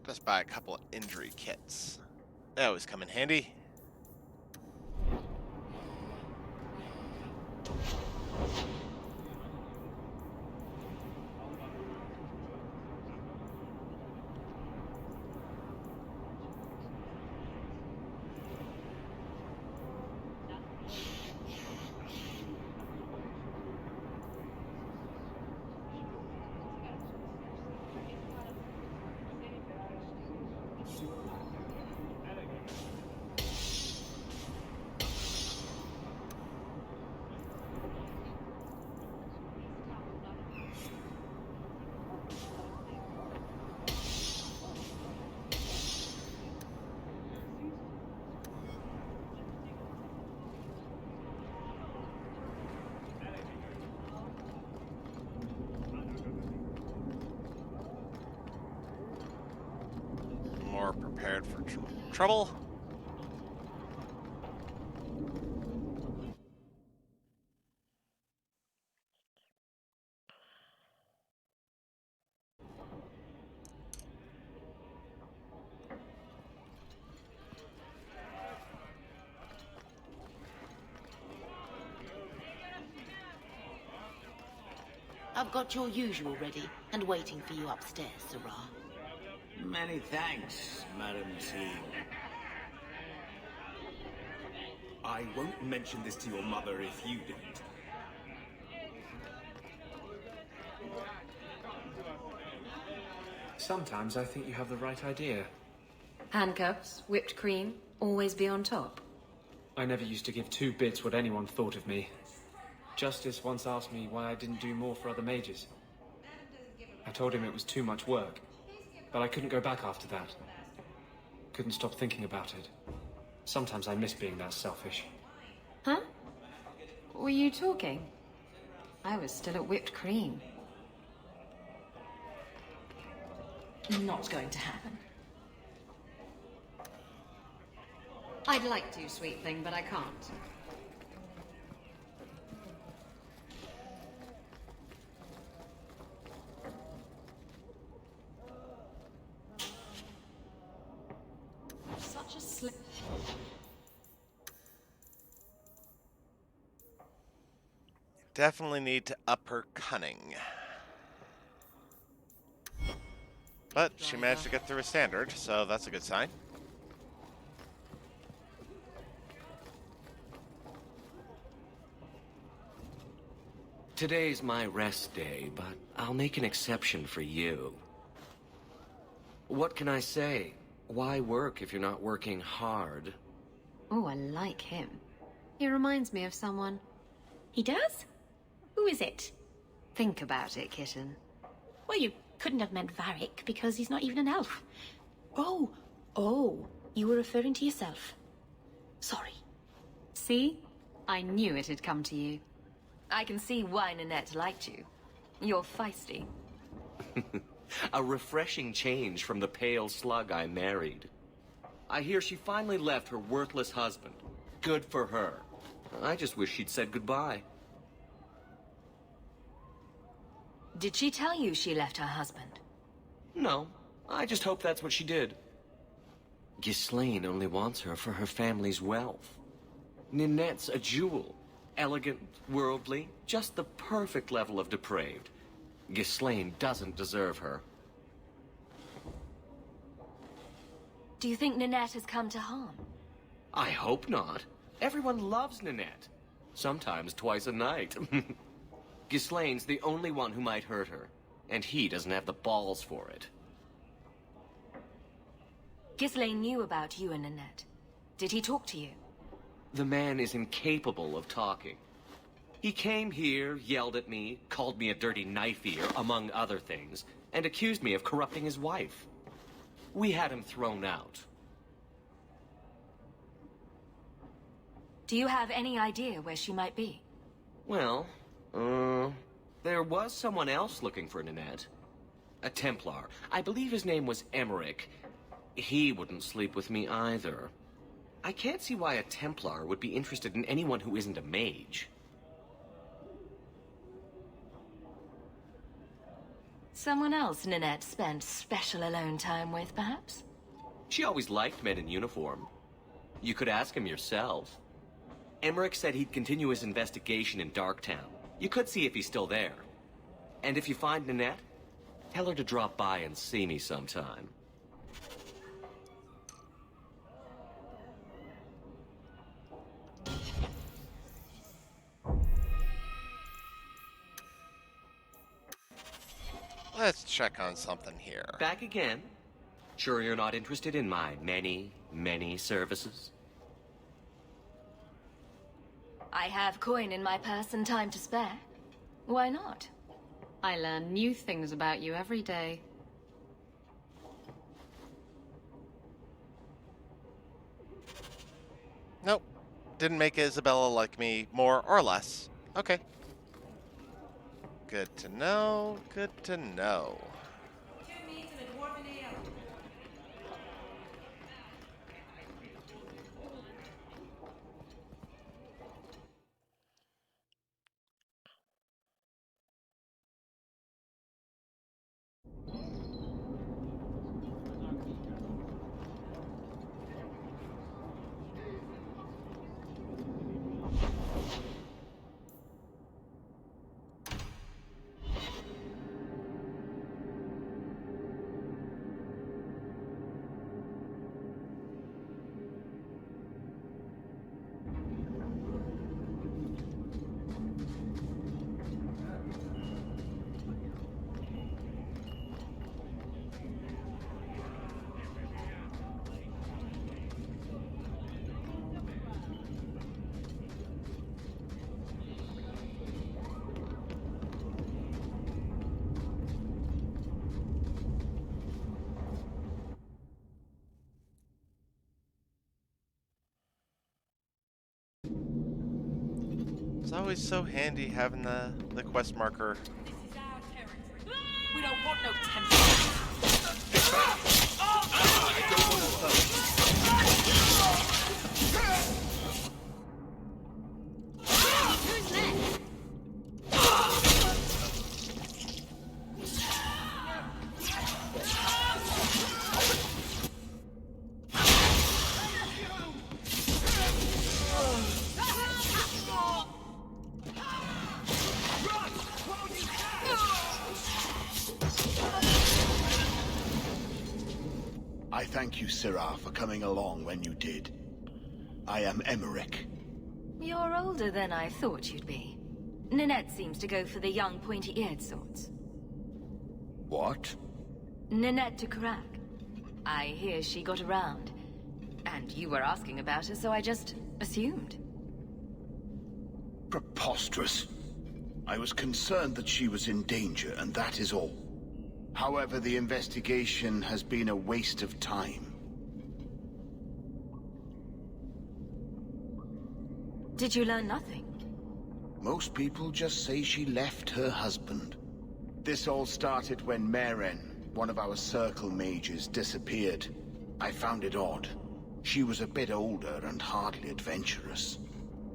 Just buy a couple of injury kits. They always come in handy. More prepared for trouble. I've got your usual ready and waiting for you upstairs, Sarah. Many thanks, Madam Team. I won't mention this to your mother if you don't. Sometimes I think you have the right idea. Handcuffs, whipped cream, always be on top. I never used to give two bits what anyone thought of me. Justice once asked me why I didn't do more for other mages. I told him it was too much work, but I couldn't go back after that. Couldn't stop thinking about it. Sometimes I miss being that selfish. Huh? Were you talking? I was still at whipped cream. Not going to happen. I'd like to, sweet thing, but I can't. slip. Definitely need to up her cunning. But she managed to get through a standard, so that's a good sign. Today's my rest day, but I'll make an exception for you. What can I say? Why work if you're not working hard? Oh, I like him. He reminds me of someone. He does? Who is it? Think about it, kitten. Well, you couldn't have meant Varric, because he's not even an elf. Oh, you were referring to yourself. Sorry. See? I knew it had come to you. I can see why Nanette liked you. You're feisty. A refreshing change from the pale slug I married. I hear she finally left her worthless husband. Good for her. I just wish she'd said goodbye. Did she tell you she left her husband? No, I just hope that's what she did. Ghislaine only wants her for her family's wealth. Ninette's a jewel. Elegant, worldly, just the perfect level of depraved. Ghislaine doesn't deserve her. Do you think Nanette has come to harm? I hope not. Everyone loves Ninette. Sometimes twice a night. Ghislaine's the only one who might hurt her, and he doesn't have the balls for it. Ghislaine knew about you and Nanette. Did he talk to you? The man is incapable of talking. He came here, yelled at me, called me a dirty knife ear, among other things, and accused me of corrupting his wife. We had him thrown out. Do you have any idea where she might be? Well, there was someone else looking for Ninette. A Templar. I believe his name was Emmerich. He wouldn't sleep with me either. I can't see why a Templar would be interested in anyone who isn't a mage. Someone else Nanette spent special alone time with, perhaps? She always liked men in uniform. You could ask him yourself. Emmerich said he'd continue his investigation in Darktown. You could see if he's still there. And if you find Ninette, tell her to drop by and see me sometime. Let's check on something here. Back again? Sure you're not interested in my many, many services? I have coin in my purse and time to spare. Why not? I learn new things about you every day. Nope. Didn't make Isabella like me more or less. Okay. Good to know, good to know. It's always so handy having the quest marker. We don't want no temper. Thank you, Syrah, for coming along when you did. I am Emmerich. You're older than I thought you'd be. Ninette seems to go for the young, pointy-eared sorts. What? Ninette de Carac. I hear she got around. And you were asking about her, so I just assumed. Preposterous. I was concerned that she was in danger, and that is all. However, the investigation has been a waste of time. Did you learn nothing? Most people just say she left her husband. This all started when Meren, one of our Circle mages, disappeared. I found it odd. She was a bit older and hardly adventurous.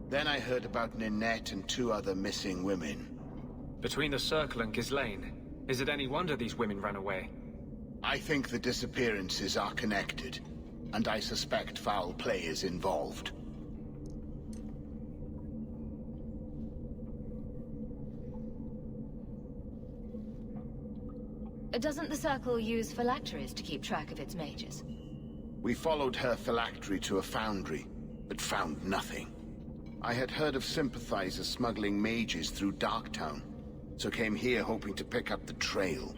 Then I heard about Ninette and 2 other missing women. Between the Circle and Ghislaine, is it any wonder these women ran away? I think the disappearances are connected, and I suspect foul play is involved. Doesn't the Circle use phylacteries to keep track of its mages? We followed her phylactery to a foundry, but found nothing. I had heard of sympathizers smuggling mages through Darktown, so came here hoping to pick up the trail.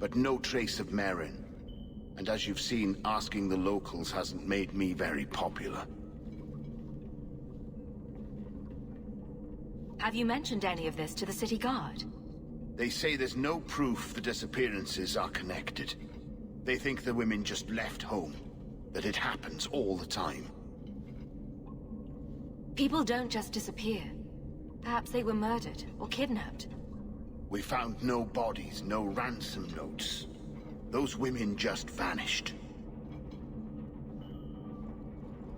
But no trace of Meren. And as you've seen, asking the locals hasn't made me very popular. Have you mentioned any of this to the city guard? They say there's no proof the disappearances are connected. They think the women just left home, that it happens all the time. People don't just disappear. Perhaps they were murdered or kidnapped. We found no bodies, no ransom notes. Those women just vanished.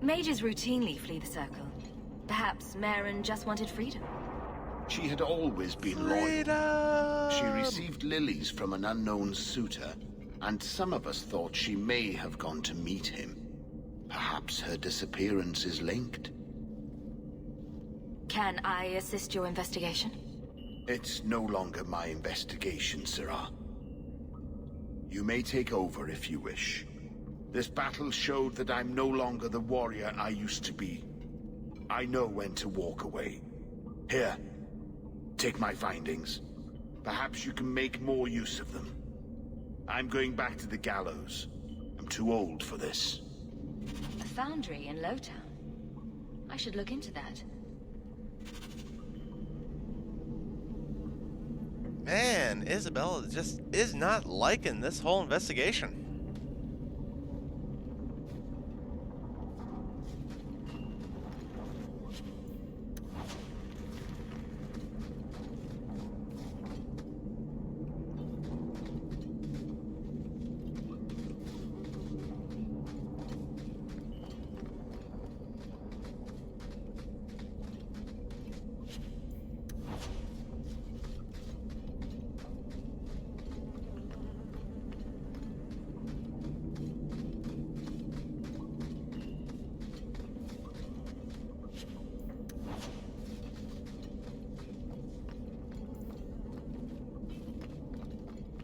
Mages routinely flee the Circle. Perhaps Meren just wanted freedom. She had always been loyal. She received lilies from an unknown suitor, and some of us thought she may have gone to meet him. Perhaps her disappearance is linked. Can I assist your investigation? It's no longer my investigation, Syrah. You may take over if you wish. This battle showed that I'm no longer the warrior I used to be. I know when to walk away. Here, take my findings. Perhaps you can make more use of them. I'm going back to the gallows. I'm too old for this. A foundry in Lowtown. I should look into that. Man, Isabella just is not liking this whole investigation.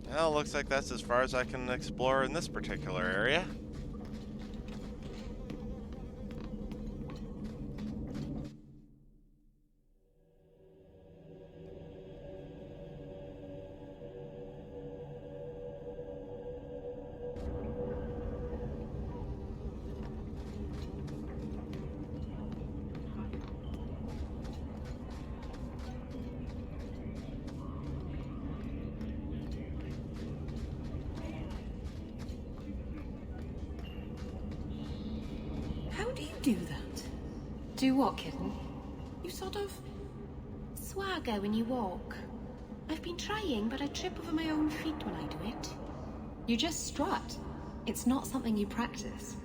Well, looks like that's as far as I can explore in this particular area. How do you do that? Do what, kitten? You sort of... swagger when you walk. I've been trying, but I trip over my own feet when I do it. You just strut. It's not something you practice.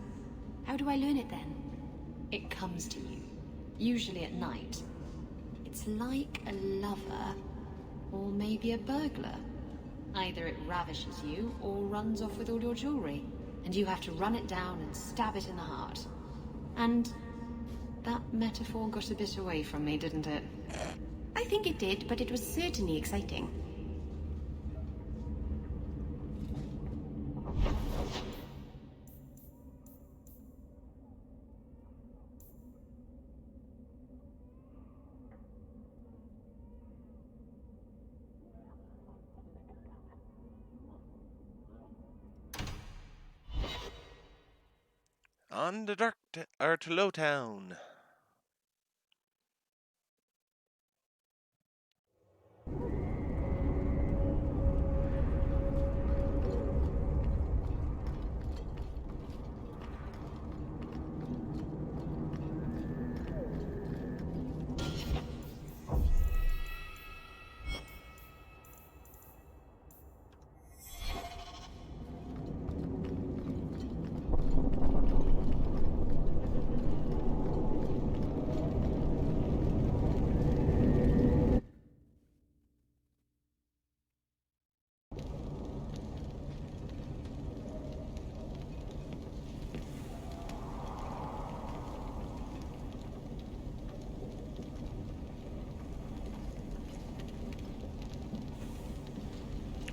How do I learn it then? It comes to you, usually at night. It's like a lover, or maybe a burglar. Either it ravishes you, or runs off with all your jewelry, and you have to run it down and stab it in the heart. And that metaphor got a bit away from me, didn't it? I think it did, but it was certainly exciting. On to or to Lowtown.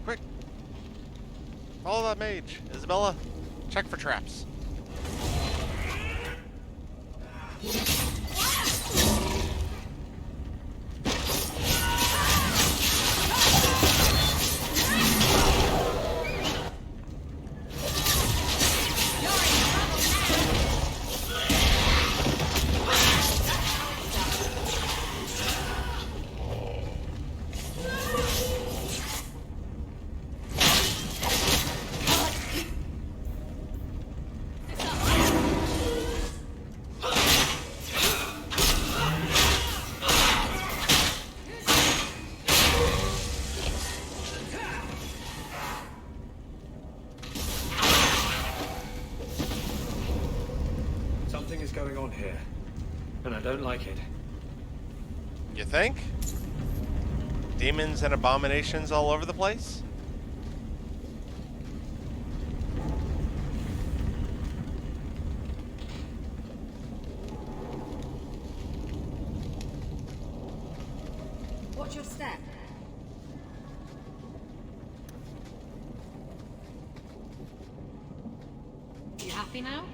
Quick! Follow that mage. Isabella, check for traps. Something is going on here, and I don't like it. You think? Demons and abominations all over the place? Watch your step. You happy now?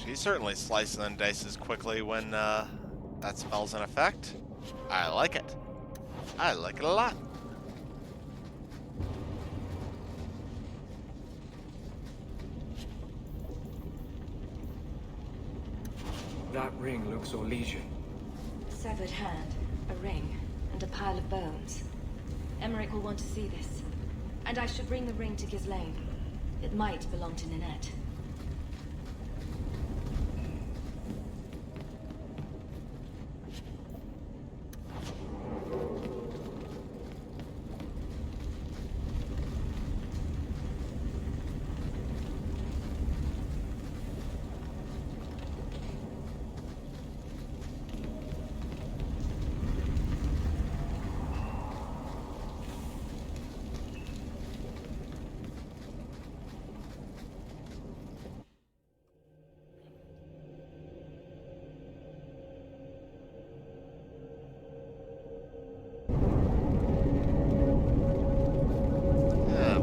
She certainly slices and dices quickly when that spell's in effect. I like it. I like it a lot. That ring looks Orlesian. Severed hand, a ring, and a pile of bones. Emmerich will want to see this. And I should bring the ring to Ghislaine. It might belong to Ninette.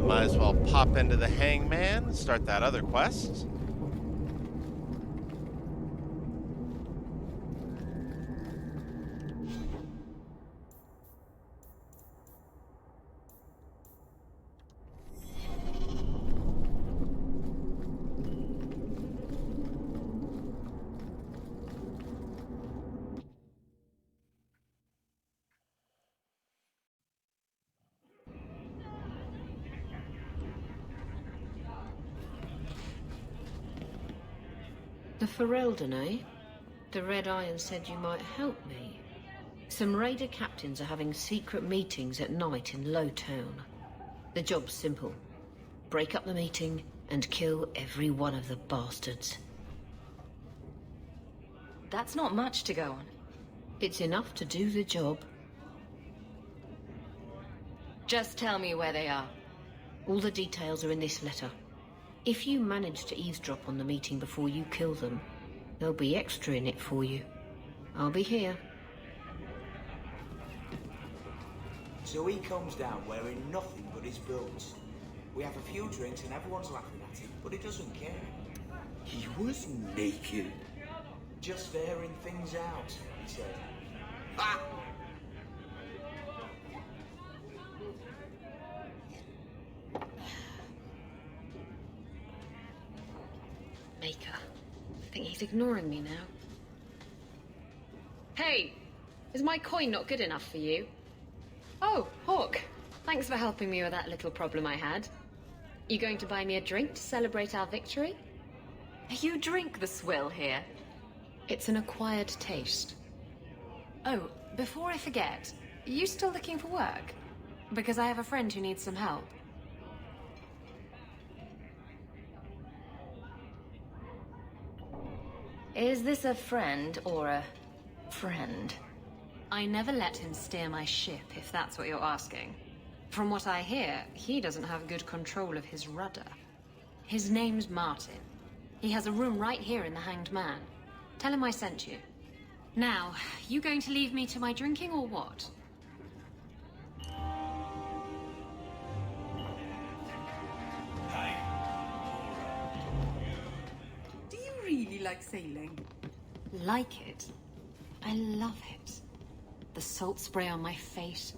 Might as well pop into the Hangman and start that other quest. The Ferelden, eh? The Red Iron said you might help me. Some raider captains are having secret meetings at night in Lowtown. The job's simple. Break up the meeting and kill every one of the bastards. That's not much to go on. It's enough to do the job. Just tell me where they are. All the details are in this letter. If you manage to eavesdrop on the meeting before you kill them, there'll be extra in it for you. I'll be here. So he comes down wearing nothing but his boots. We have a few drinks and everyone's laughing at him, but he doesn't care. He was naked. Just airing things out, he said. Ah! Maker. I think he's ignoring me now. Hey! Is my coin not good enough for you? Oh, Hawk. Thanks for helping me with that little problem I had. You going to buy me a drink to celebrate our victory? You drink the swill here? It's an acquired taste. Oh, before I forget, you still looking for work? Because I have a friend who needs some help. Is this a friend or a friend? I never let him steer my ship, if that's what you're asking. From what I hear, he doesn't have good control of his rudder. His name's Martin. He has a room right here in the Hanged Man. Tell him I sent you. Now, you going to leave me to my drinking or what? Do you really like sailing? Like it? I love it. The salt spray on my face,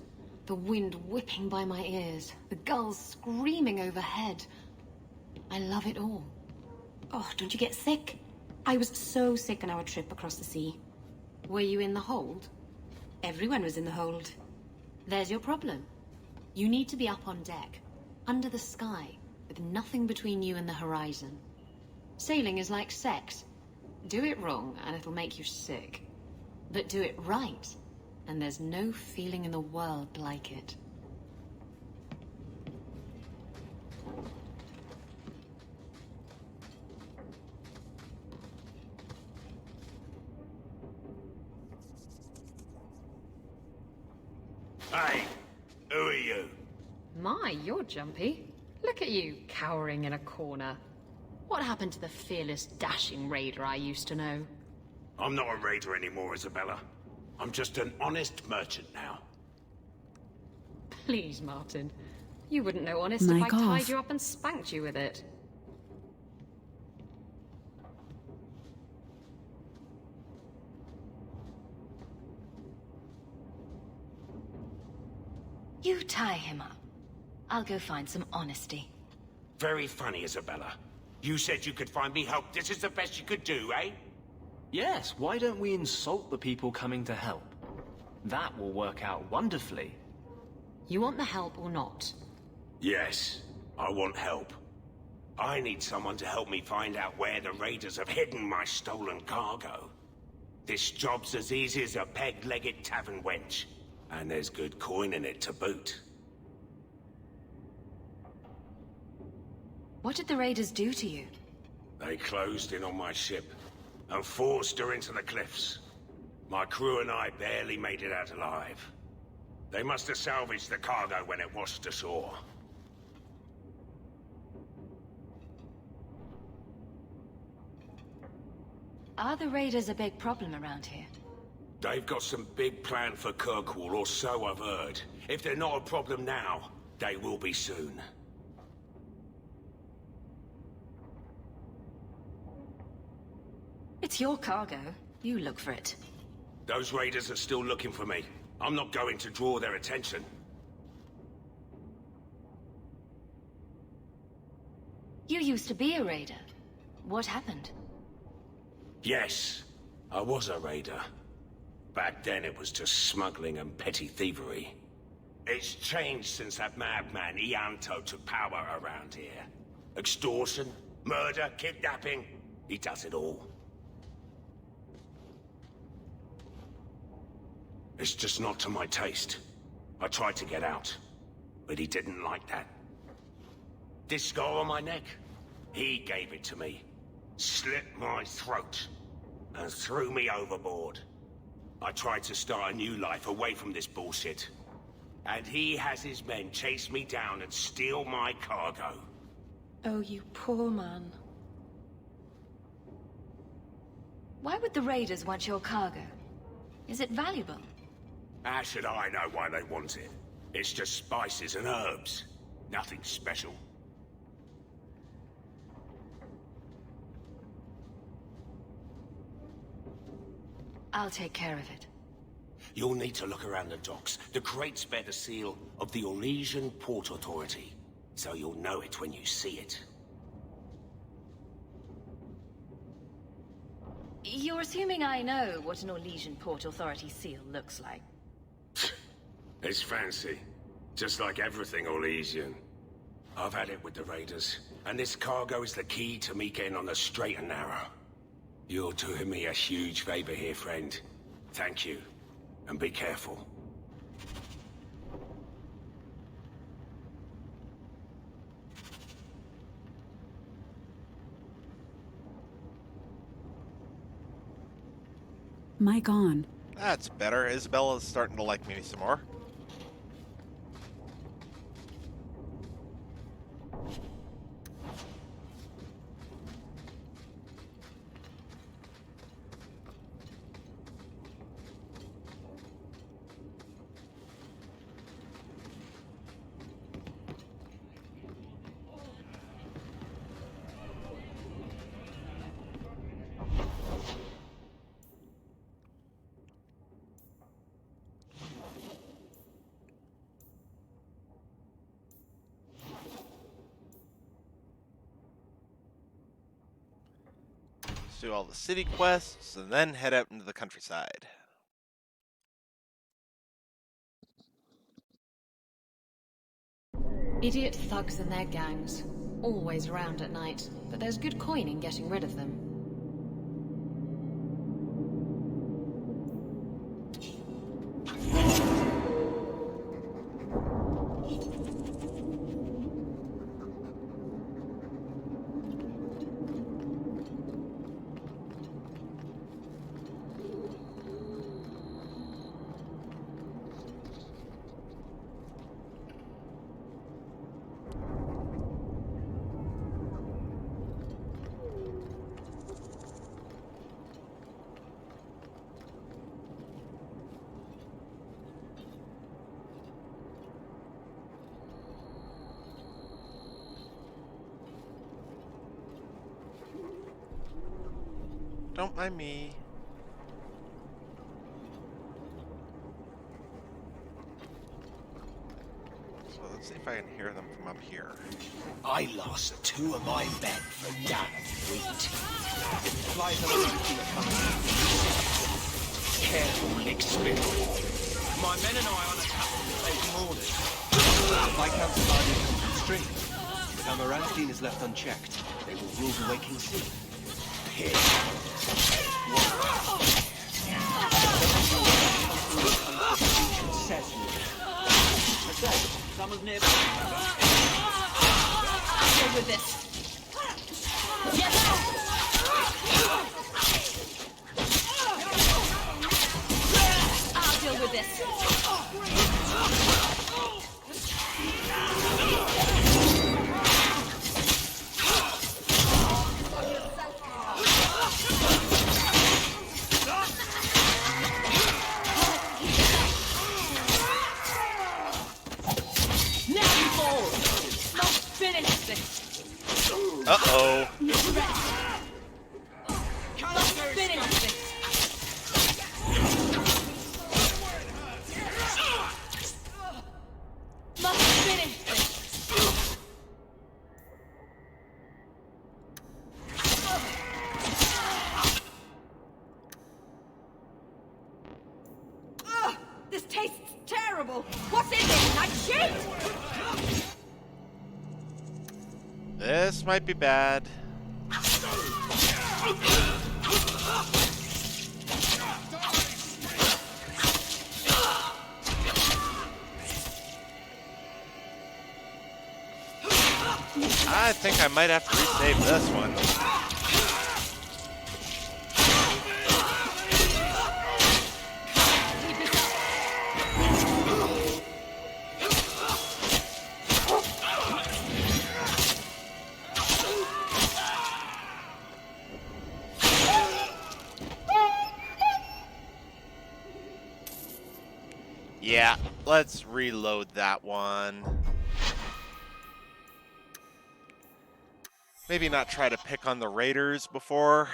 the wind whipping by my ears, the gulls screaming overhead. I love it all. Oh, don't you get sick? I was so sick on our trip across the sea. Were you in the hold? Everyone was in the hold. There's your problem. You need to be up on deck, under the sky, with nothing between you and the horizon. Sailing is like sex. Do it wrong and it'll make you sick. But do it right, and there's no feeling in the world like it. Hey, who are you? My, you're jumpy. Look at you, cowering in a corner. What happened to the fearless, dashing raider I used to know? I'm not a raider anymore, Isabella. I'm just an honest merchant now. Please, Martin. You wouldn't know honest My if I God. tied you up and spanked you with it. You tie him up. I'll go find some honesty. Very funny, Isabella. You said you could find me help. This is the best you could do, eh? Yes, why don't we insult the people coming to help? That will work out wonderfully. You want the help or not? Yes, I want help. I need someone to help me find out where the raiders have hidden my stolen cargo. This job's as easy as a peg-legged tavern wench. And there's good coin in it to boot. What did the raiders do to you? They closed in on my ship and forced her into the cliffs. My crew and I barely made it out alive. They must have salvaged the cargo when it washed ashore. Are the raiders a big problem around here? They've got some big plan for Kirkwall, or so I've heard. If they're not a problem now, they will be soon. It's your cargo. You look for it. Those raiders are still looking for me. I'm not going to draw their attention. You used to be a raider. What happened? Yes, I was a raider. Back then it was just smuggling and petty thievery. It's changed since that madman Ianto took power around here. Extortion, murder, kidnapping. He does it all. It's just not to my taste. I tried to get out, but he didn't like that. This scar on my neck, he gave it to me. Slit my throat and threw me overboard. I tried to start a new life away from this bullshit. And he has his men chase me down and steal my cargo. Oh, you poor man. Why would the raiders want your cargo? Is it valuable? How should I know why they want it? It's just spices and herbs. Nothing special. I'll take care of it. You'll need to look around the docks. The crates bear the seal of the Orlesian Port Authority, so you'll know it when you see it. You're assuming I know what an Orlesian Port Authority seal looks like. It's fancy. Just like everything Orlesian. I've had it with the raiders, and this cargo is the key to me getting on the straight and narrow. You're doing me a huge favor here, friend. Thank you, and be careful. Mike on. That's better. Isabella's starting to like me some more. Do all the city quests and then head out into the countryside. Idiot thugs and their gangs. Always around at night, but there's good coin in getting rid of them. Don't mind me. So let's see if I can hear them from up here. I lost 2 of my men for damn wheat. Flies are looking at coming. Careful, Nick Smith. My men and I are on a task taking orders. Viscount Saladin comes from String. But now Moranstein is left unchecked. They will rule the waking sea. Here. Someone's nearby. Deal with this. Yes! I'll deal with this. Uh-oh. This tastes terrible. What's in this? Nightshade? This might be bad. I think I might have to resave this one. Let's reload that one. Maybe not try to pick on the raiders before.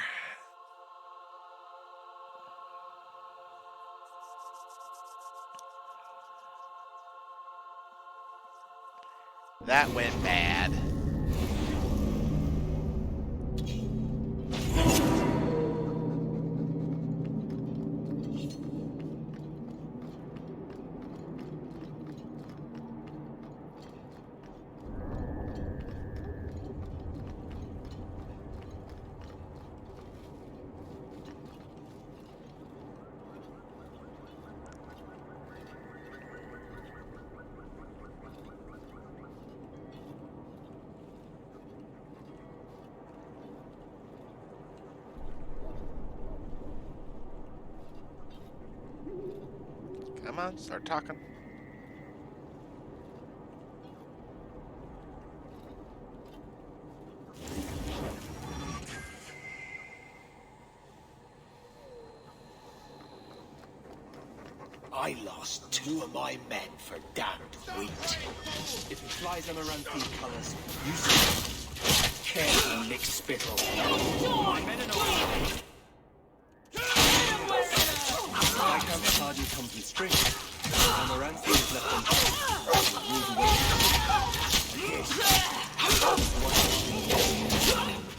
That went bad. Come on, start talking. I lost 2 of my men for damned wheat. If it flies Amaranthine colours, you see. Careful, Nick Spittle. My men and I. Viscount Sardi comes in straight. Amaranthine is left untouched. Rules away.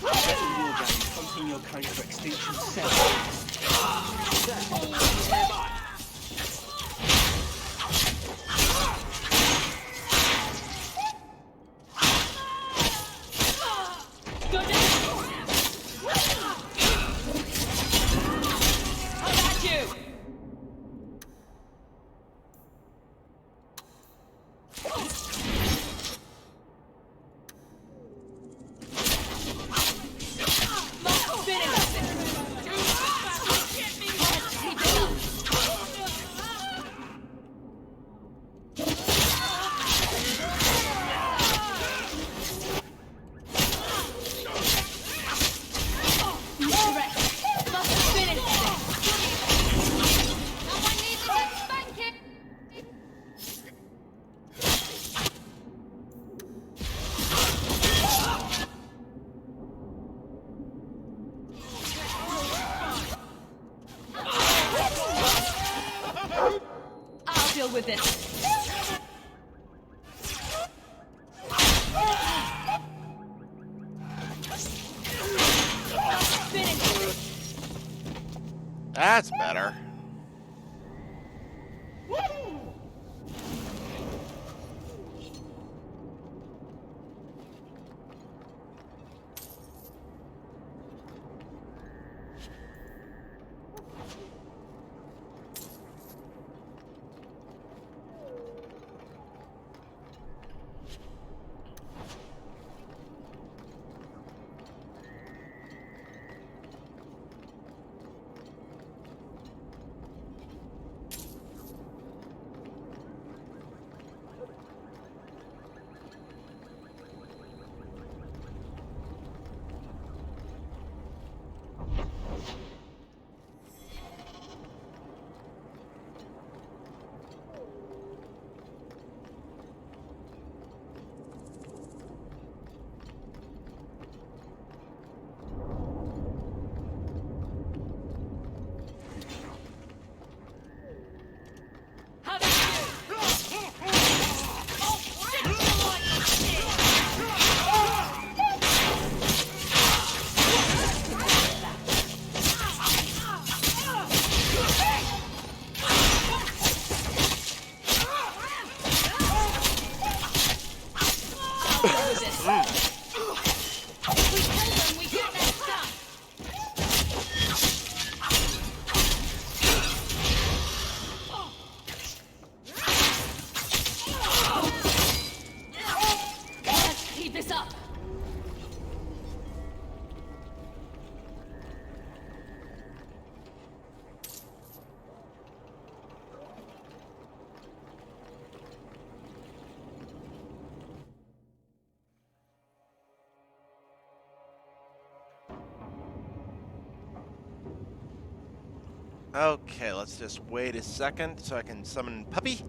Better war gang hunting your kind for extinction 7. With this. That's better. Okay, let's just wait a second so I can summon Puppy.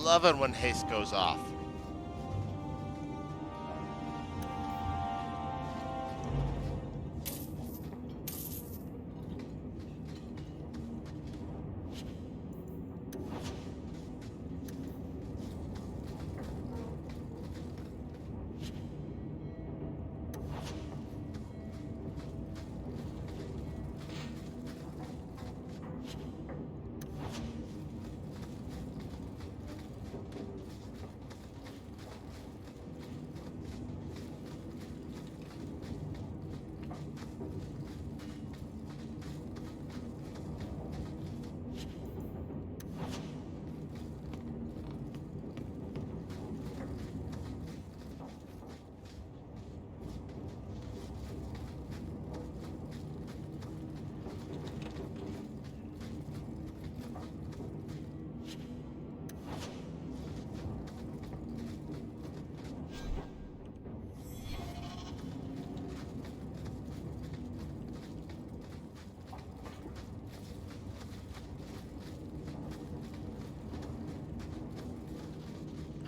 Love it when haste goes off.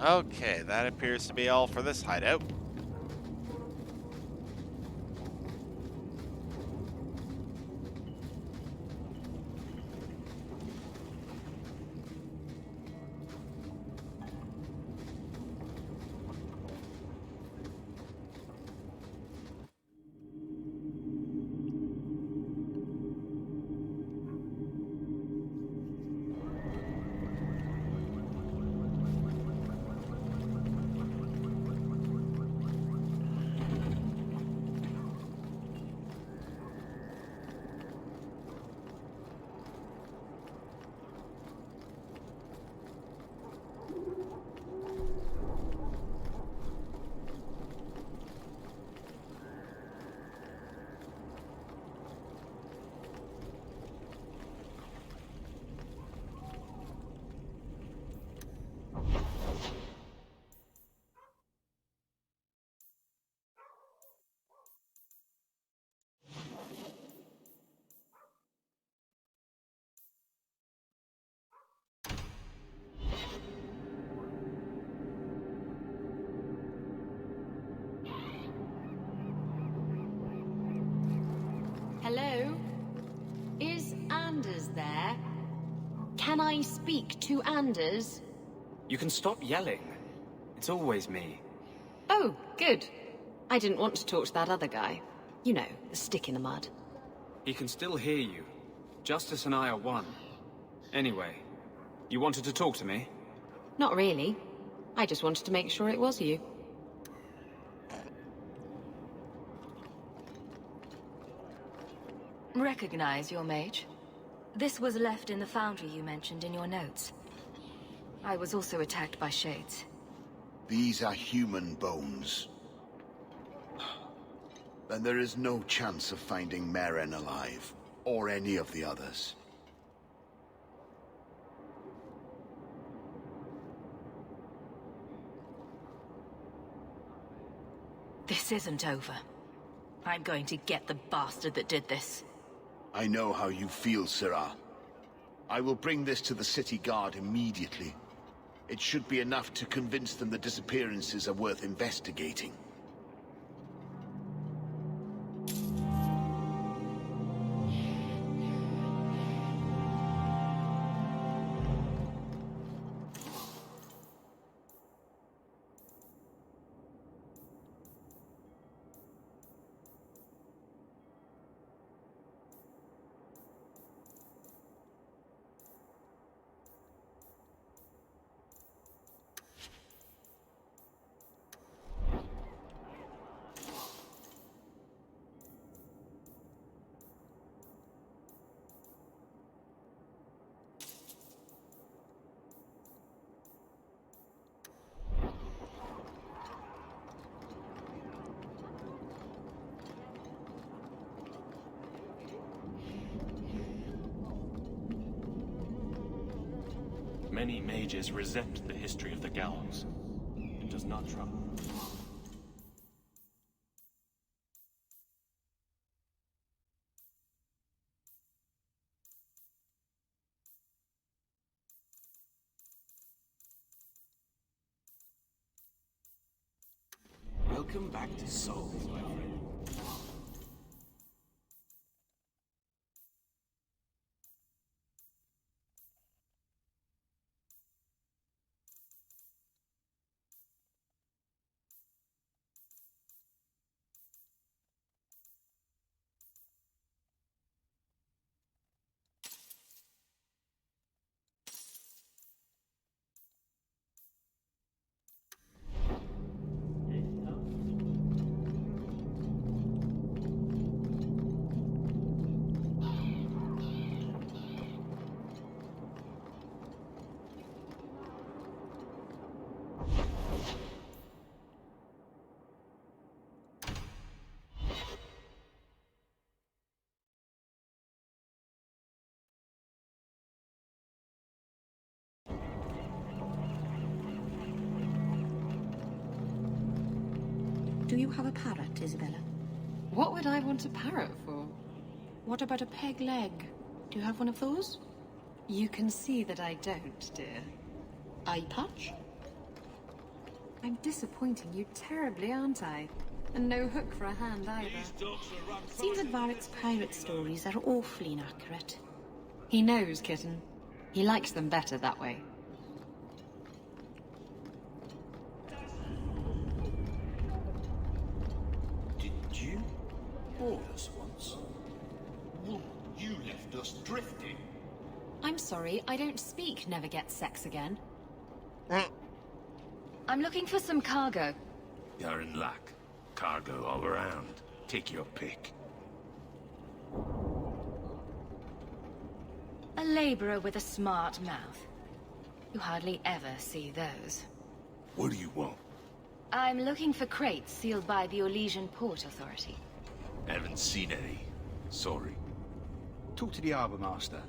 Okay, that appears to be all for this hideout. Hello? Is Anders there? Can I speak to Anders? You can stop yelling. It's always me. Oh, good. I didn't want to talk to that other guy. You know, the stick in the mud. He can still hear you. Justice and I are one. Anyway, you wanted to talk to me? Not really. I just wanted to make sure it was you. Recognize your mage? This was left in the foundry you mentioned in your notes. I was also attacked by shades. These are human bones. Then there is no chance of finding Meren alive, or any of the others. This isn't over. I'm going to get the bastard that did this. I know how you feel, Sirah. I will bring this to the city guard immediately. It should be enough to convince them the disappearances are worth investigating. Many mages resent the history of the Gallows. It does not trouble. Welcome back to Souls, my friend. Do you have a parrot, Isabella? What would I want a parrot for? What about a peg leg? Do you have one of those? You can see that I don't, dear. Eye patch? I'm disappointing you terribly, aren't I? And no hook for a hand either. Seems that Varric's pirate stories are awfully inaccurate. He knows, kitten. He likes them better that way. Didn't you board us once? Woman, you left us drifting. I'm sorry, I don't speak never get sex again. I'm looking for some cargo. You're in luck. Cargo all around. Take your pick. A laborer with a smart mouth. You hardly ever see those. What do you want? I'm looking for crates sealed by the Orlesian Port Authority. Haven't seen any. Sorry. Talk to the harbour master.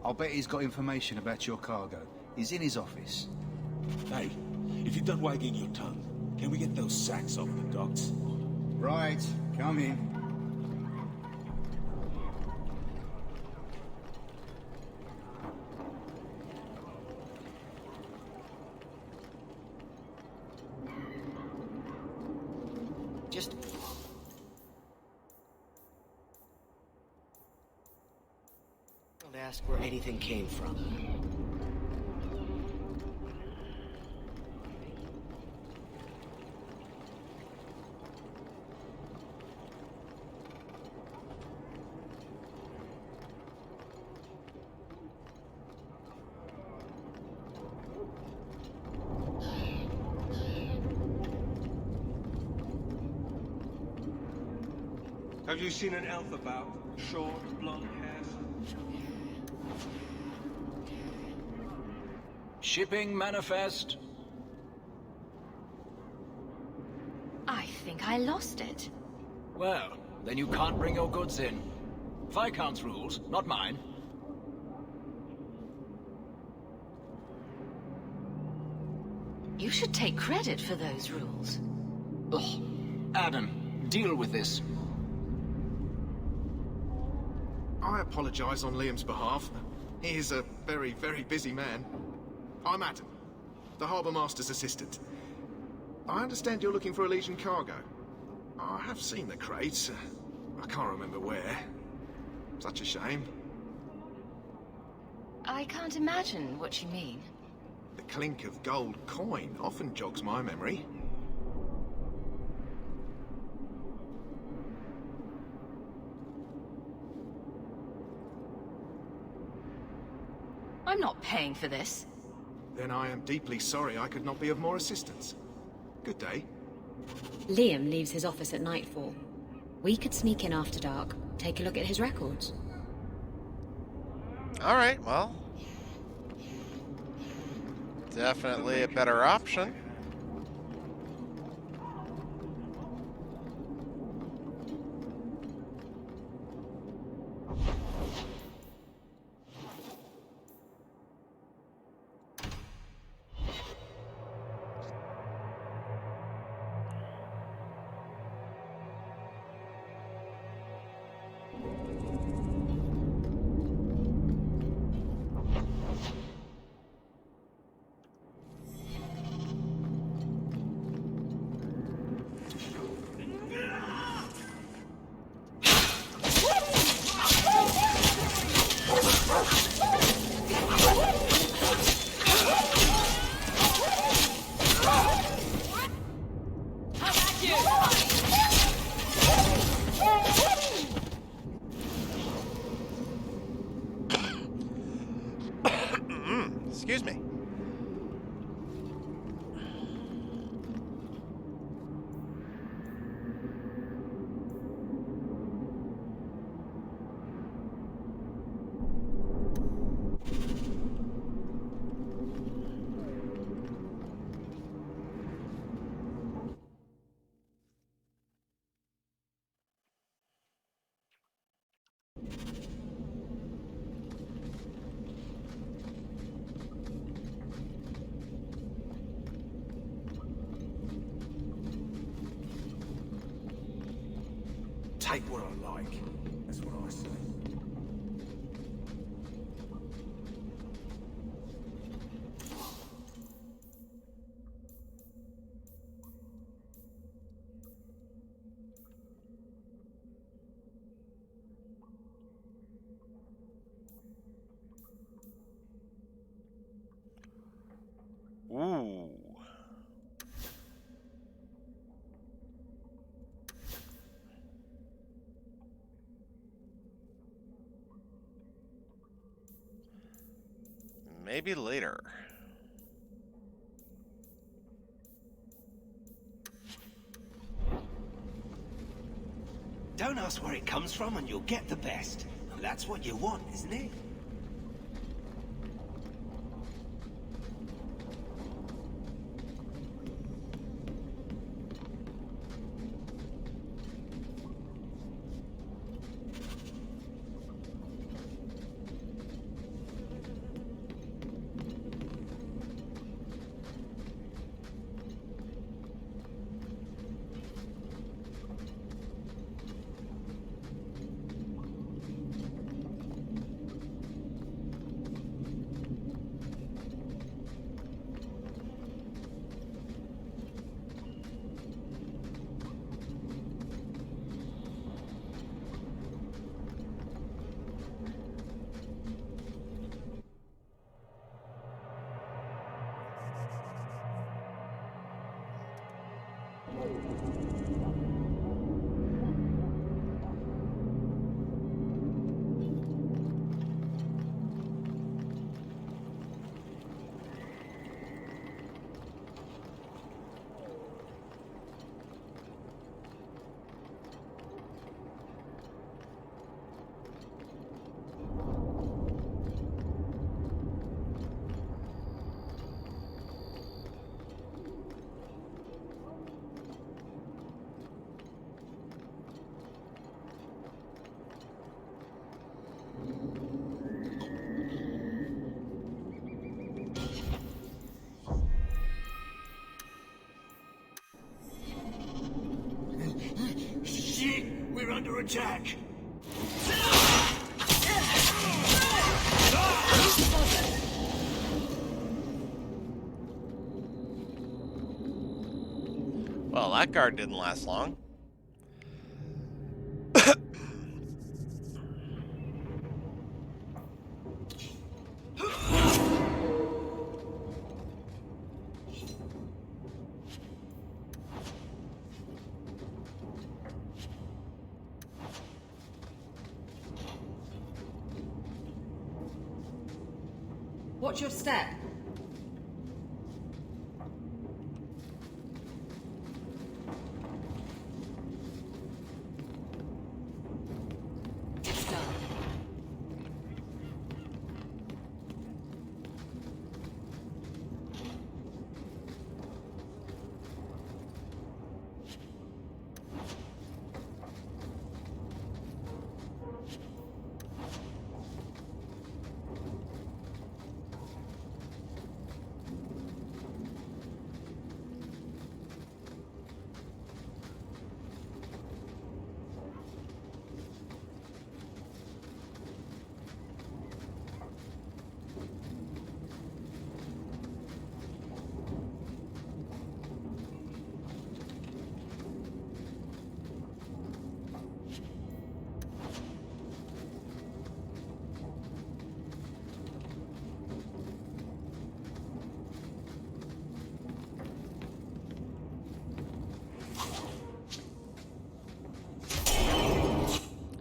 I'll bet he's got information about your cargo. He's in his office. Hey, if you're done wagging your tongue, can we get those sacks off the docks? Right, come in. Just... Don't ask where anything came from. Have you seen an elf about? Short, blonde hairs? Shipping manifest. I think I lost it. Well, then you can't bring your goods in. Viscount's rules, not mine. You should take credit for those rules. Ugh. Adam, deal with this. I apologize on Liam's behalf. He is a very, very busy man. I'm Adam, the Harbour Master's assistant. I understand you're looking for Elysian cargo. I have seen the crates. I can't remember where. Such a shame. I can't imagine what you mean. The clink of gold coin often jogs my memory. I'm not paying for this. Then I am deeply sorry I could not be of more assistance. Good day. Liam leaves his office at nightfall. We could sneak in after dark, take a look at his records. Alright, well. Definitely a better option. take what I like. That's what I say. Ooh. Maybe later. Don't ask where it comes from and you'll get the best. And that's what you want, isn't it? Shit! We're under attack! Well, that guard didn't last long. Watch your step. It's done.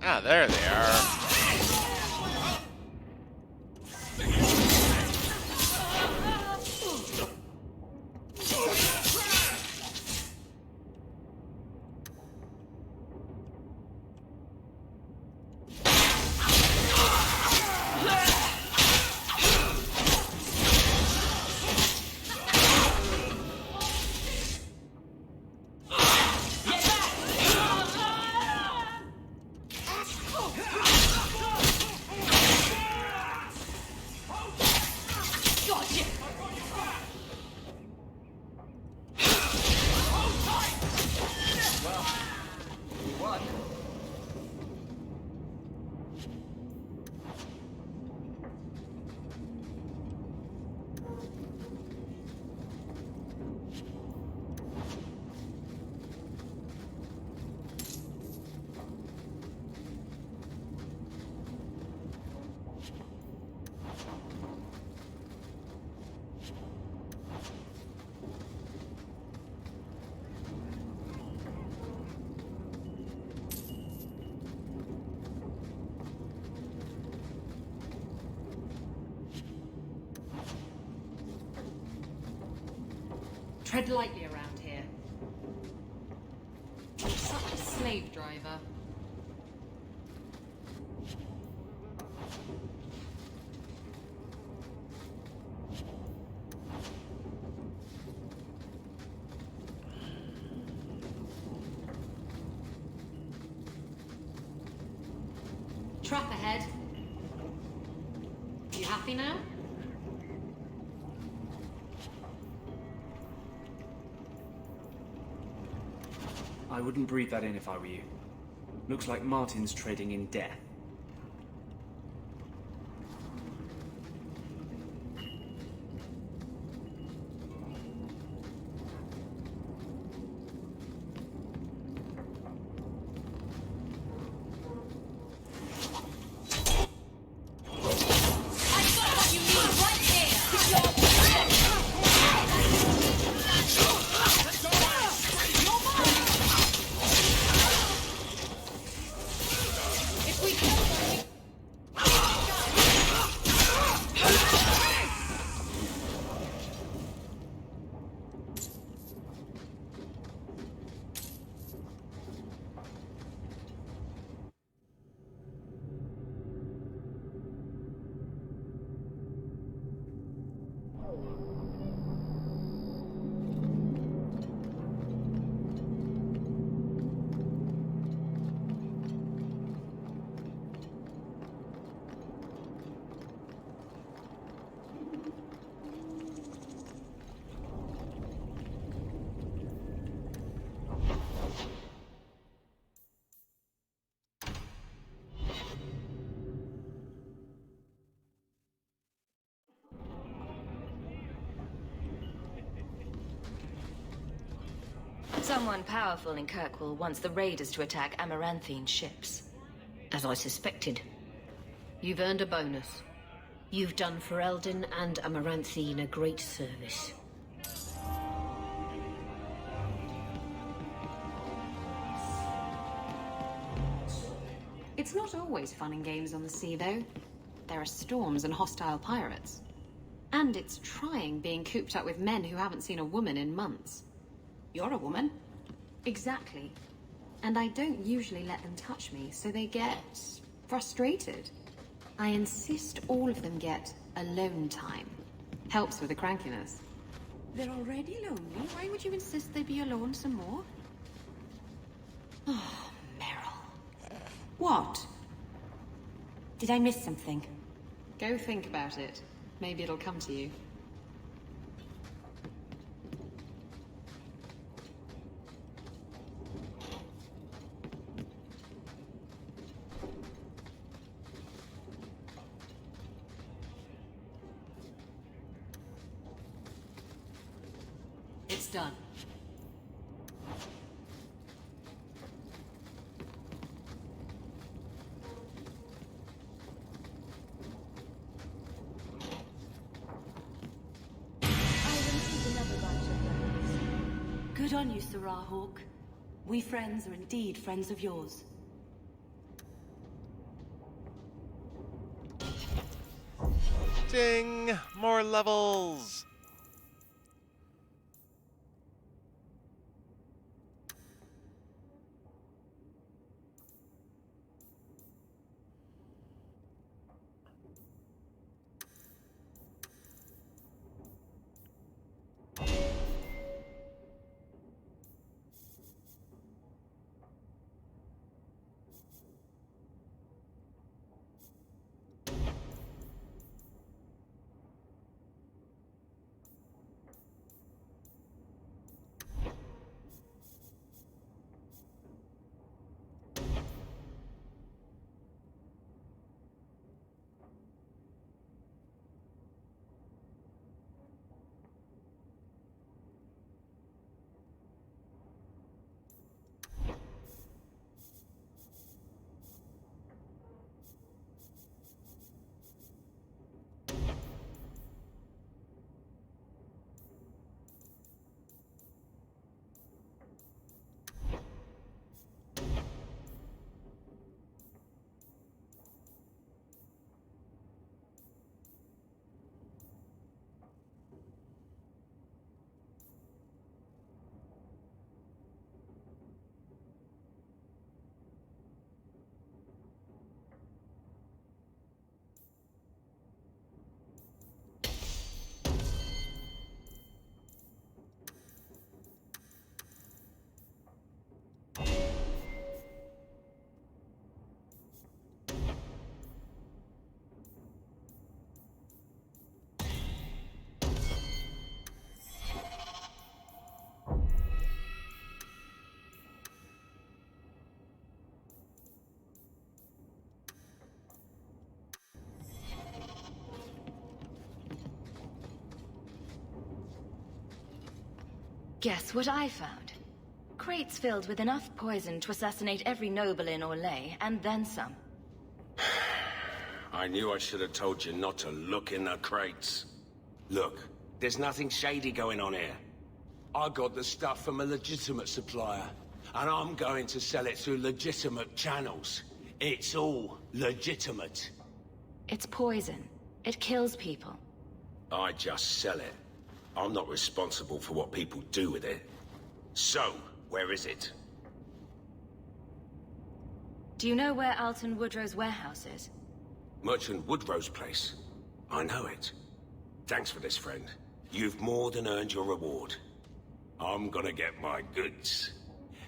Ah, there they are. Tread lightly around here. You're such a slave driver. Trap ahead. You happy now? I wouldn't breathe that in if I were you. Looks like Martin's trading in death. Someone powerful in Kirkwall wants the raiders to attack Amaranthine ships. As I suspected. You've earned a bonus. You've done Ferelden and Amaranthine a great service. It's not always fun and games on the sea, though. There are storms and hostile pirates. And it's trying being cooped up with men who haven't seen a woman in months. You're a woman. Exactly. And I don't usually let them touch me, so they get frustrated. I insist all of them get alone time. Helps with the crankiness. They're already lonely. Why would you insist they be alone some more? Oh, Meryl. What? Did I miss something? Go think about it. Maybe it'll come to you. It's done. Good on you, Sirrah Hawk. We friends are indeed friends of yours. Ding! More levels! Guess what I found? Crates filled with enough poison to assassinate every noble in Orlais, and then some. I knew I should have told you not to look in the crates. Look, there's nothing shady going on here. I got the stuff from a legitimate supplier, and I'm going to sell it through legitimate channels. It's all legitimate. It's poison. It kills people. I just sell it. I'm not responsible for what people do with it. So, where is it? Do you know where Alton Woodrow's warehouse is? Merchant Woodrow's place. I know it. Thanks for this, friend. You've more than earned your reward. I'm gonna get my goods.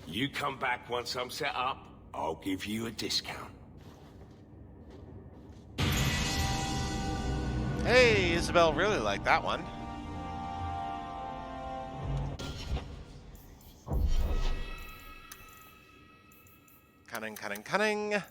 You come back once I'm set up, I'll give you a discount. Hey, Isabel really liked that one. Cunning, cunning, cunning.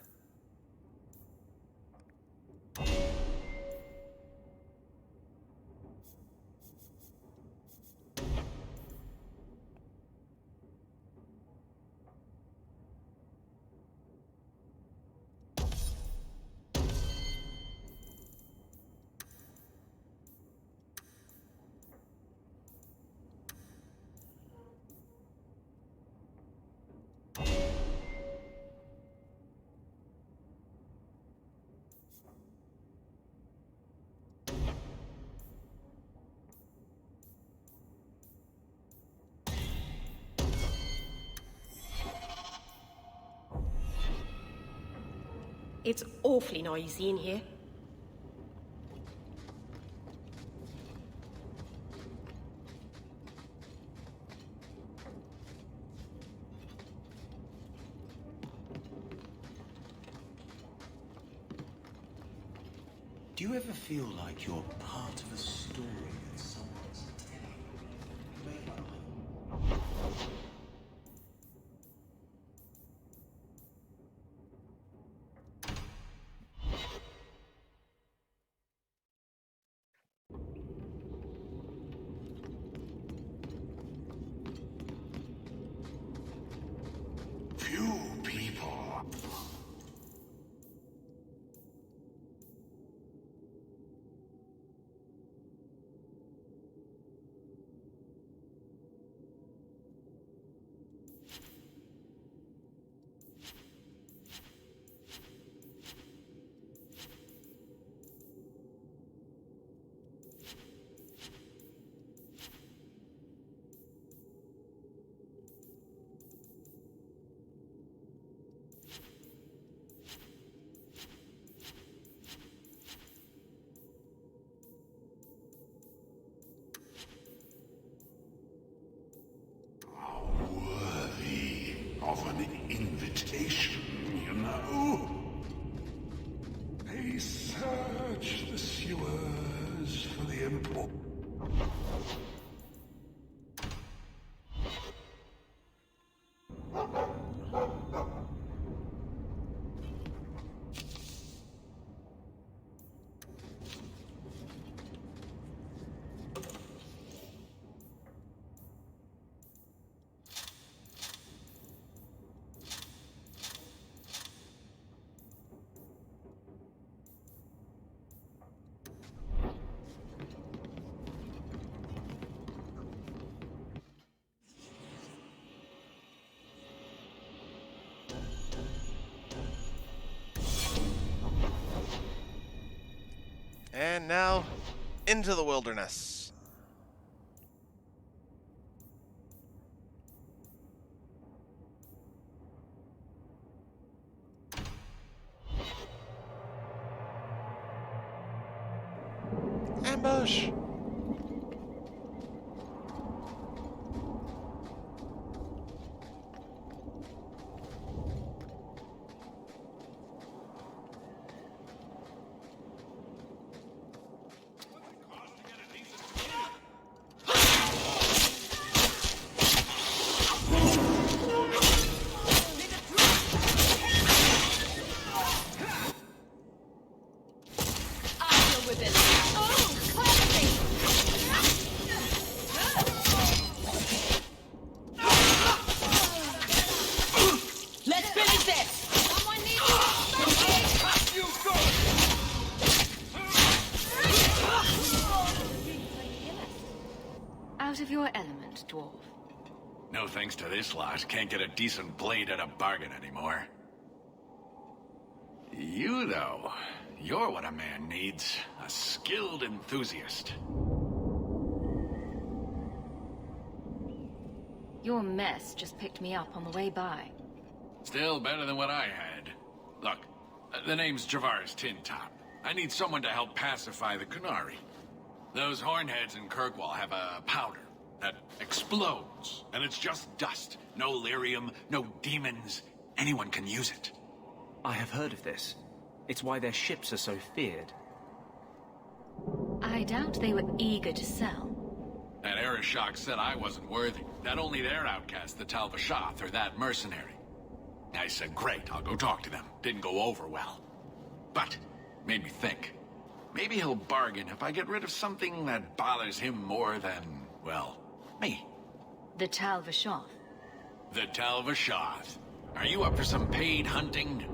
It's awfully noisy in here. Do you ever feel like you're part of a story that someone's telling? Few people. Of an invitation, you know. They search the sewers for the important. And now, into the wilderness. Ambush! With it. Oh, classic! out of your element, dwarf. No thanks to this lot, can't get a decent blade at a bargain anymore. You, though, you're what a man needs. A skilled enthusiast. Your mess just picked me up on the way by. Still better than what I had. Look, the name's Javaris Tintop. I need someone to help pacify the Qunari. Those hornheads in Kirkwall have a powder that explodes, and it's just dust. No lyrium, no demons. Anyone can use it. I have heard of this. It's why their ships are so feared. I doubt they were eager to sell. That Arishok said I wasn't worthy. That only their outcast, the Tal Vashath, or that mercenary. I said, great, I'll go talk to them. Didn't go over well. But, made me think. Maybe he'll bargain if I get rid of something that bothers him more than, well, me. The Tal Vashath. The Tal Vashath. Are you up for some paid hunting?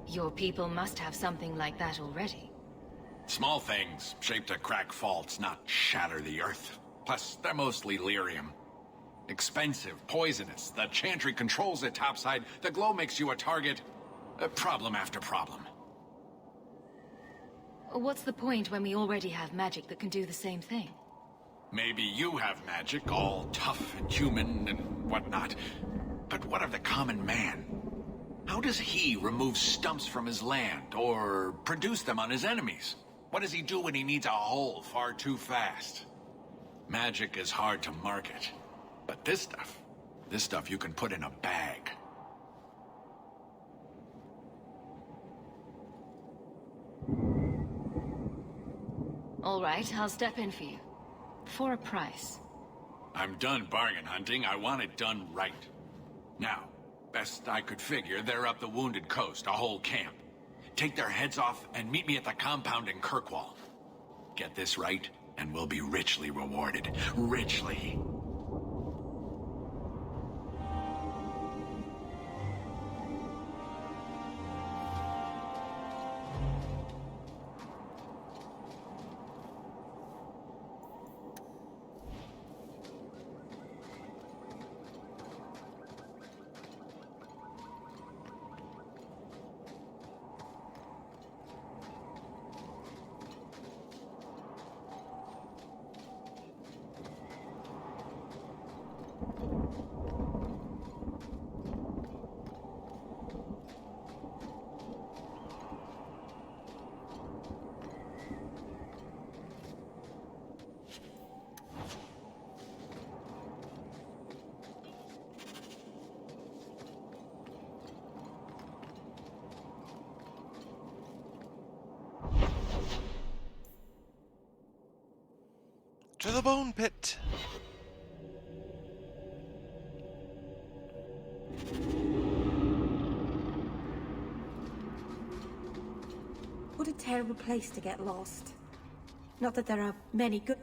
Your people must have something like that already. Small things, shaped to crack faults, not shatter the earth. Plus, they're mostly lyrium. Expensive, poisonous. The Chantry controls it topside. The glow makes you a target. Problem after problem. What's the point when we already have magic that can do the same thing? Maybe you have magic, all tough and human and whatnot. But what of the common man? How does he remove stumps from his land, or produce them on his enemies? What does he do when he needs a hole far too fast? Magic is hard to market. But this stuff you can put in a bag. All right, I'll step in for you. For a price. I'm done bargain hunting. I want it done right. Now, best I could figure, they're up the Wounded Coast, a whole camp. Take their heads off and meet me at the compound in Kirkwall. Get this right, and we'll be richly rewarded. Richly. To the bone pit. What a terrible place to get lost. Not that there are many good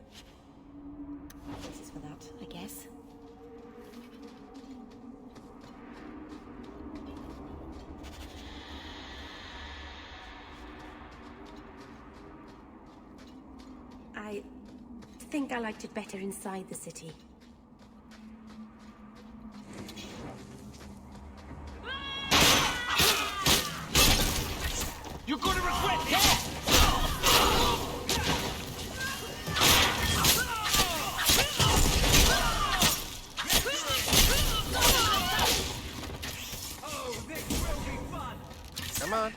places for that, I guess. I think I liked it better inside the city. You're gonna regret this! Come on.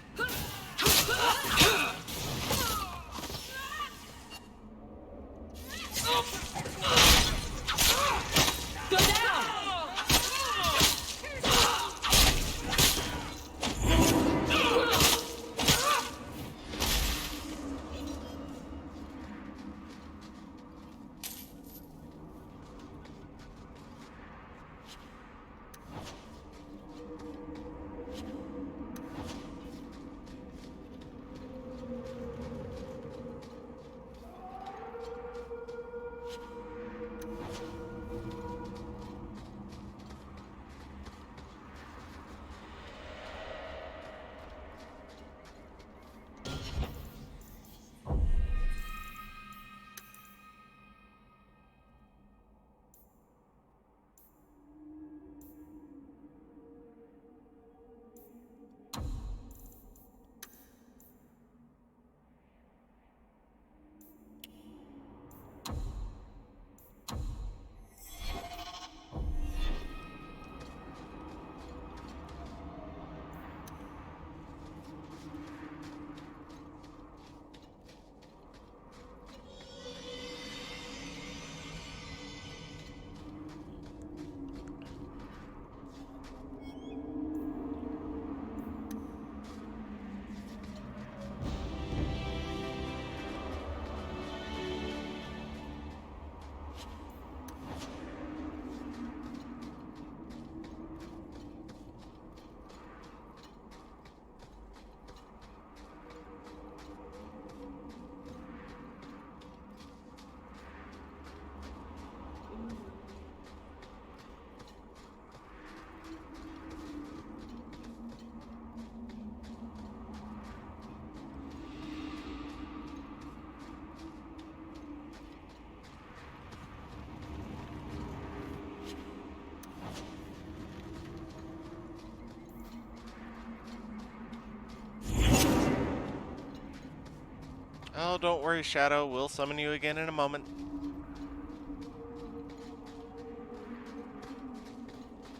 Oh, don't worry, Shadow. We'll summon you again in a moment.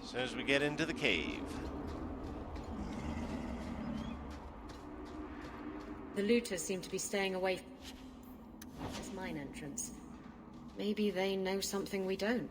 As soon as we get into the cave. The looters seem to be staying away from this mine entrance. Maybe they know something we don't.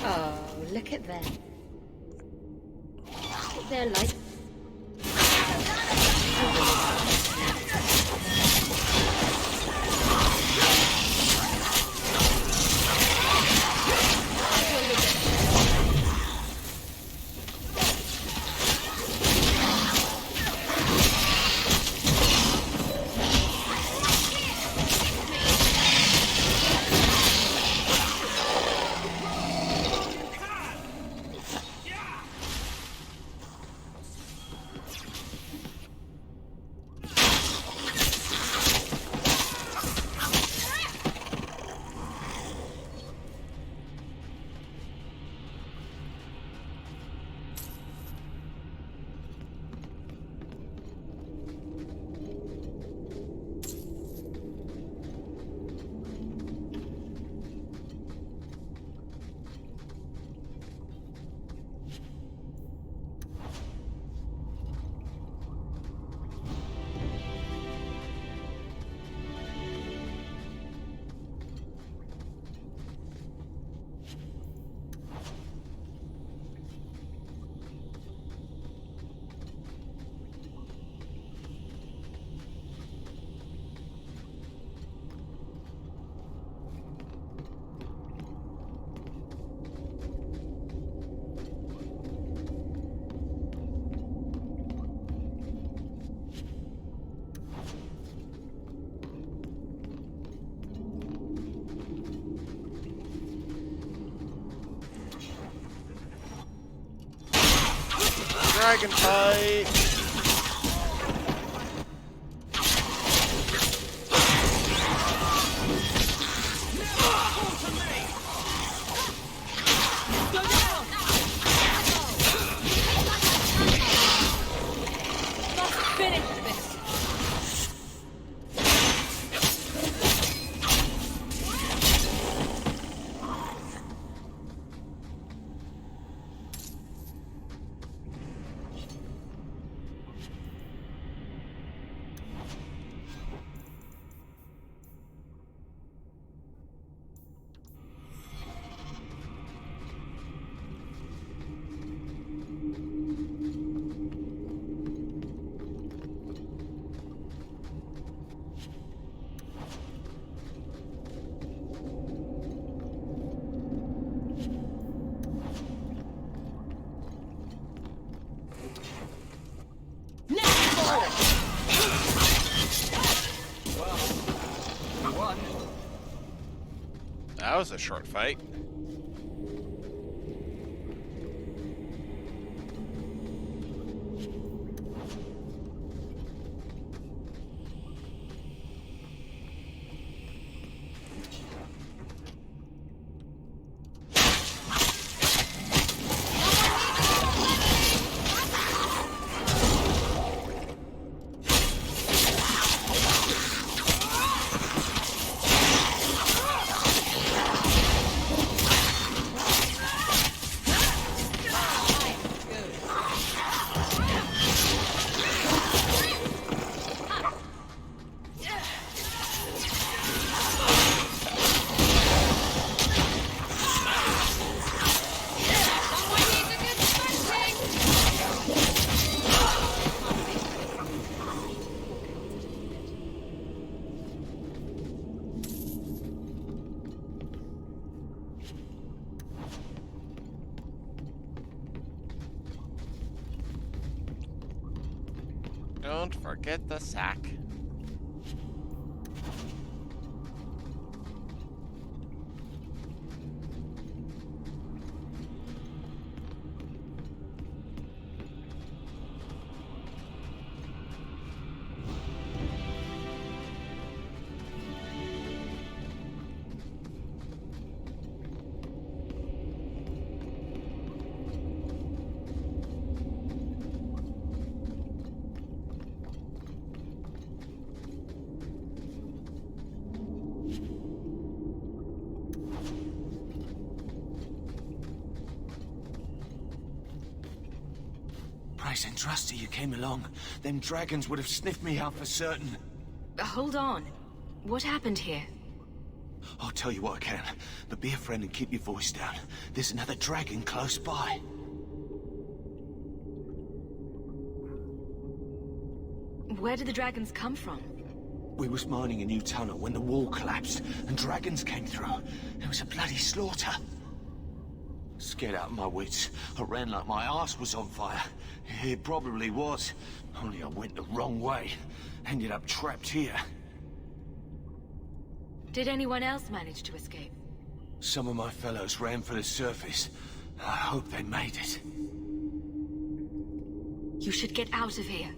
Oh, look at them. They're like... Dragon fight! That was a short fight. Don't forget the sack. If Zendrasti you came along, them dragons would have sniffed me out for certain. Hold on. What happened here? I'll tell you what I can, but be a friend and keep your voice down. There's another dragon close by. Where did the dragons come from? We was mining a new tunnel when the wall collapsed, and dragons came through. It was a bloody slaughter. Scared out of my wits, I ran like my arse was on fire. It probably was, only I went the wrong way. Ended up trapped here. Did anyone else manage to escape? Some of my fellows ran for the surface. I hope they made it. You should get out of here.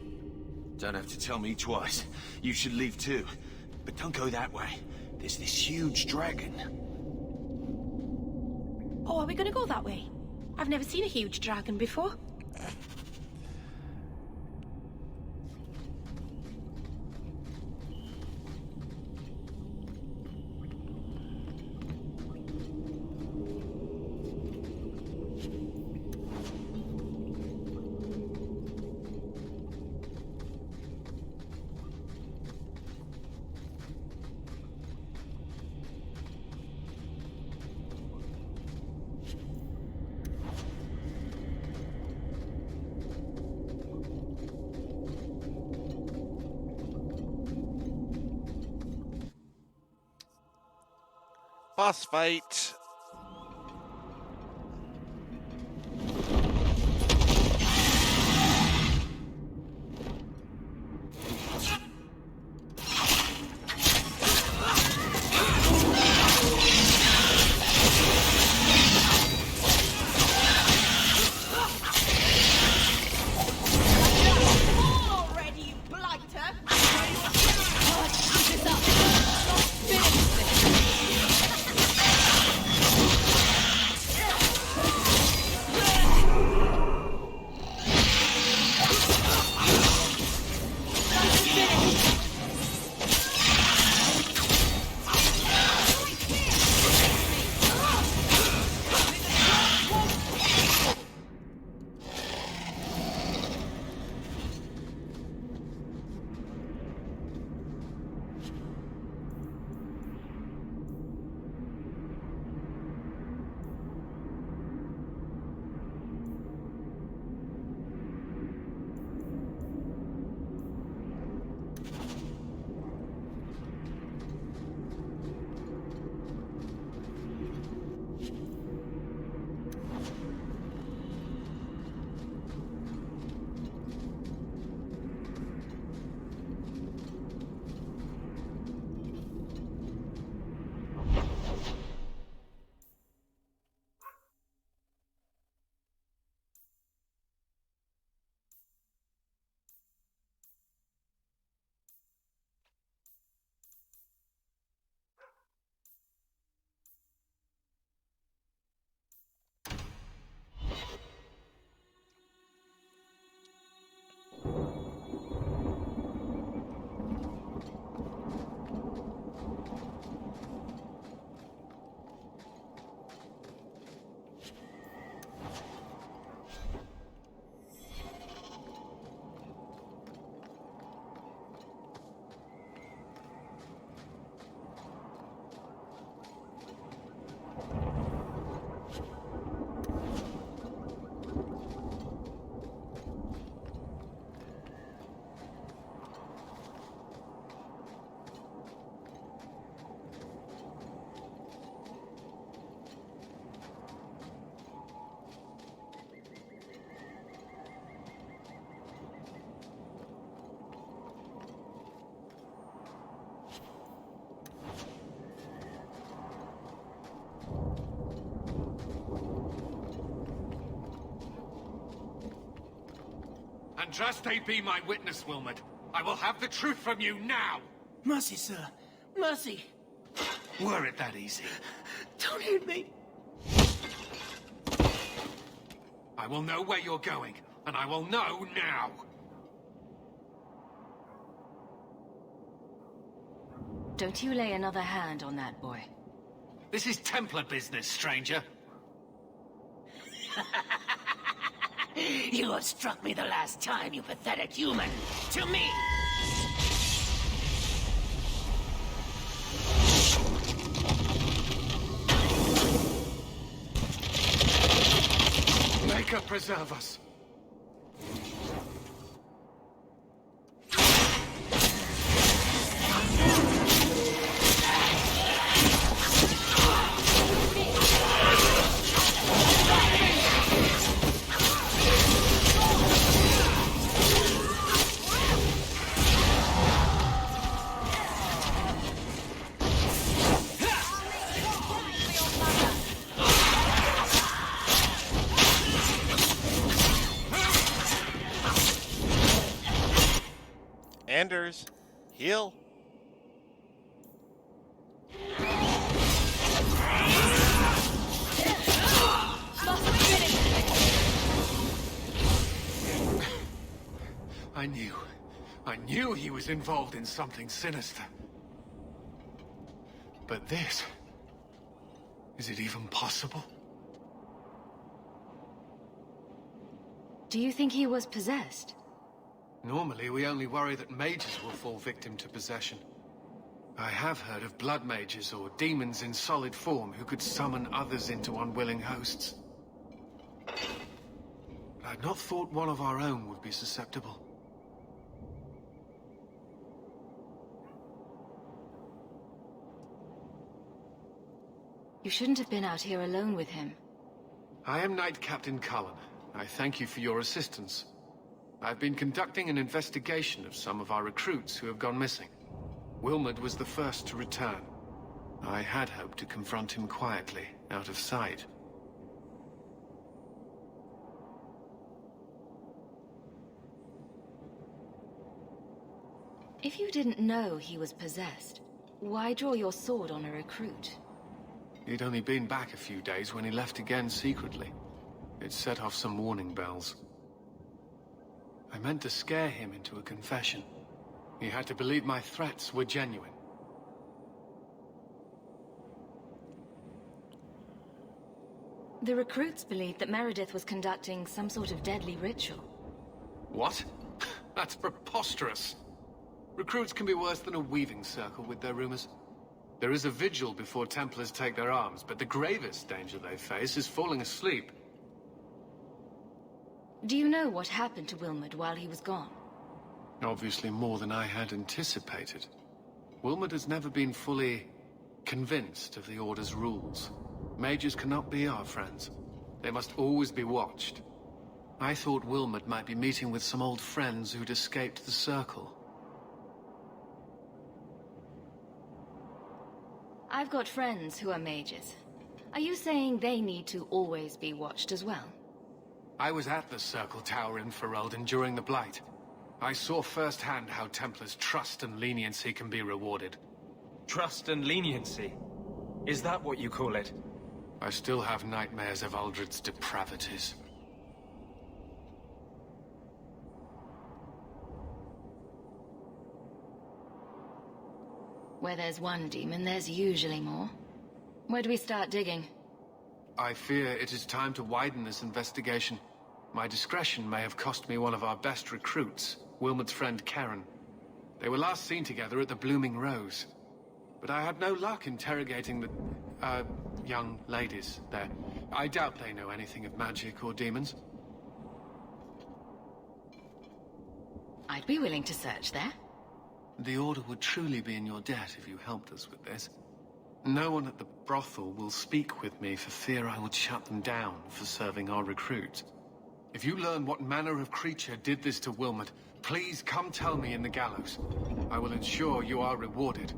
Don't have to tell me twice. You should leave too. But don't go that way. There's this huge dragon. Oh, are we gonna go that way? I've never seen a huge dragon before. Boss fight. Andraste be my witness, Wilmot. I will have the truth from you now! Mercy, sir. Mercy. Were it that easy? Don't hit me. I will know where you're going, and I will know now! Don't you lay another hand on that boy. This is Templar business, stranger. You have struck me the last time, you pathetic human. To me! Maker preserve us. Anders, heal. I knew he was involved in something sinister. But this... is it even possible? Do you think he was possessed? Normally, we only worry that mages will fall victim to possession. I have heard of blood mages or demons in solid form who could summon others into unwilling hosts. But I'd not thought one of our own would be susceptible. You shouldn't have been out here alone with him. I am Knight Captain Cullen. I thank you for your assistance. I've been conducting an investigation of some of our recruits who have gone missing. Wilmot was the first to return. I had hoped to confront him quietly, out of sight. If you didn't know he was possessed, why draw your sword on a recruit? He'd only been back a few days when he left again secretly. It set off some warning bells. I meant to scare him into a confession. He had to believe my threats were genuine. The recruits believed that Meredith was conducting some sort of deadly ritual. What? That's preposterous. Recruits can be worse than a weaving circle with their rumors. There is a vigil before Templars take their arms, but the gravest danger they face is falling asleep. Do you know what happened to Wilmot while he was gone? Obviously more than I had anticipated. Wilmot has never been fully convinced of the Order's rules. Mages cannot be our friends. They must always be watched. I thought Wilmot might be meeting with some old friends who'd escaped the Circle. I've got friends who are mages. Are you saying they need to always be watched as well? I was at the Circle Tower in Ferelden during the Blight. I saw firsthand how Templars' trust and leniency can be rewarded. Trust and leniency? Is that what you call it? I still have nightmares of Uldred's depravities. Where there's one demon, there's usually more. Where do we start digging? I fear it is time to widen this investigation. My discretion may have cost me one of our best recruits, Wilmot's friend Karen. They were last seen together at the Blooming Rose. But I had no luck interrogating the, young ladies there. I doubt they know anything of magic or demons. I'd be willing to search there. The Order would truly be in your debt if you helped us with this. No one at the brothel will speak with me for fear I would shut them down for serving our recruit. If you learn what manner of creature did this to Wilmot, please come tell me in the gallows. I will ensure you are rewarded.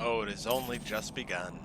Oh, it has only just begun.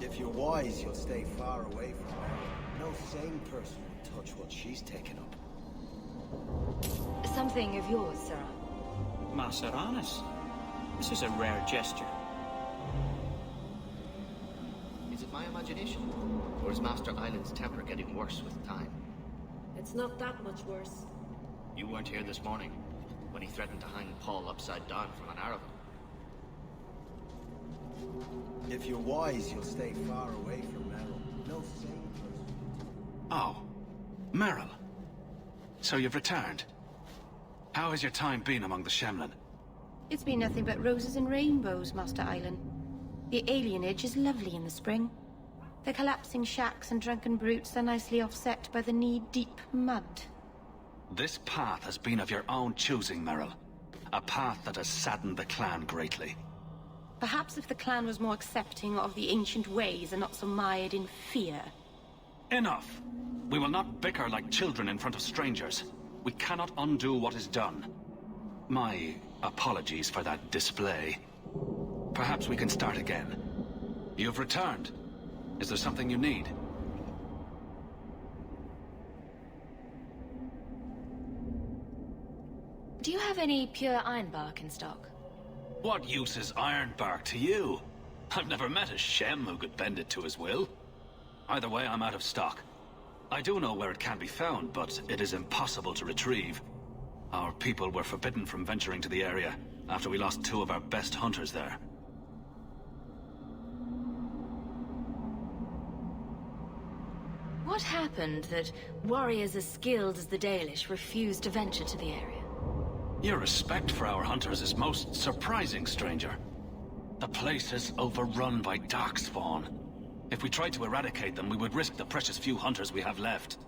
If you're wise, you'll stay far away from her. No sane person will touch what she's taken up. Something of yours, Sirrah. Maceranus. This is a rare gesture. Is it my imagination? Or is Master Island's temper getting worse with time? It's not that much worse. You weren't here this morning, when he threatened to hang Paul upside down from an arrow. If you're wise, you'll stay far away from Merrill. No sane person. Oh, Merrill. So you've returned. How has your time been among the Shemlin? It's been nothing but roses and rainbows, Master Island. The alienage is lovely in the spring. The collapsing shacks and drunken brutes are nicely offset by the knee-deep mud. This path has been of your own choosing, Merrill. A path that has saddened the clan greatly. Perhaps if the clan was more accepting of the ancient ways and not so mired in fear. Enough! We will not bicker like children in front of strangers. We cannot undo what is done. My apologies for that display. Perhaps we can start again. You've returned. Is there something you need? Do you have any pure ironbark in stock? What use is ironbark to you? I've never met a Shem who could bend it to his will. Either way, I'm out of stock. I do know where it can be found, but it is impossible to retrieve. Our people were forbidden from venturing to the area after we lost 2 of our best hunters there. What happened that warriors as skilled as the Dalish refused to venture to the area? Your respect for our hunters is most surprising, stranger. The place is overrun by darkspawn. If we tried to eradicate them, we would risk the precious few hunters we have left.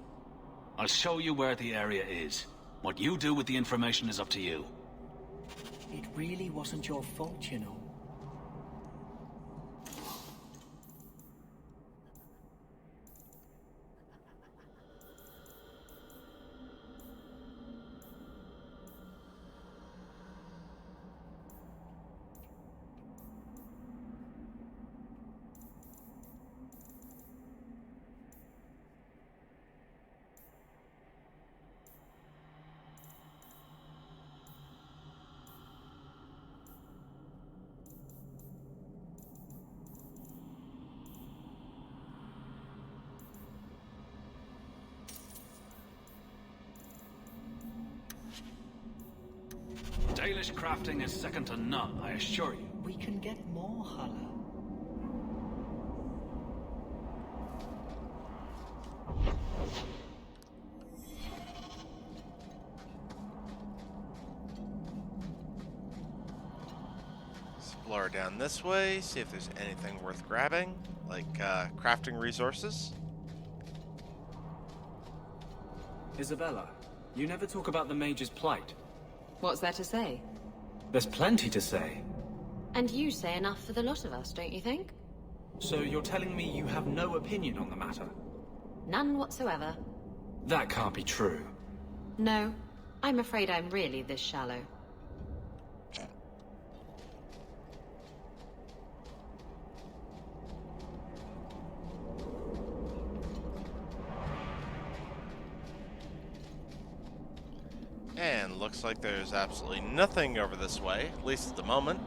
I'll show you where the area is. What you do with the information is up to you. It really wasn't your fault, you know. Dalish crafting is second to none, I assure you. We can get more, Hala. Explore down this way, see if there's anything worth grabbing, like crafting resources. Isabella, you never talk about the Mage's plight. What's there to say? There's plenty to say. And you say enough for the lot of us, don't you think? So you're telling me you have no opinion on the matter? None whatsoever. That can't be true. No, I'm afraid I'm really this shallow. And looks like there's absolutely nothing over this way, at least at the moment.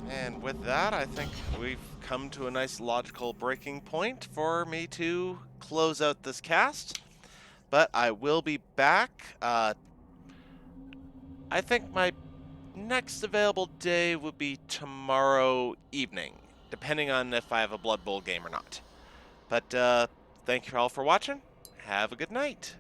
And with that, I think we've come to a nice logical breaking point for me to close out this cast. But I will be back. I think my next available day would be tomorrow evening, depending on if I have a Blood Bowl game or not. But thank you all for watching. Have a good night.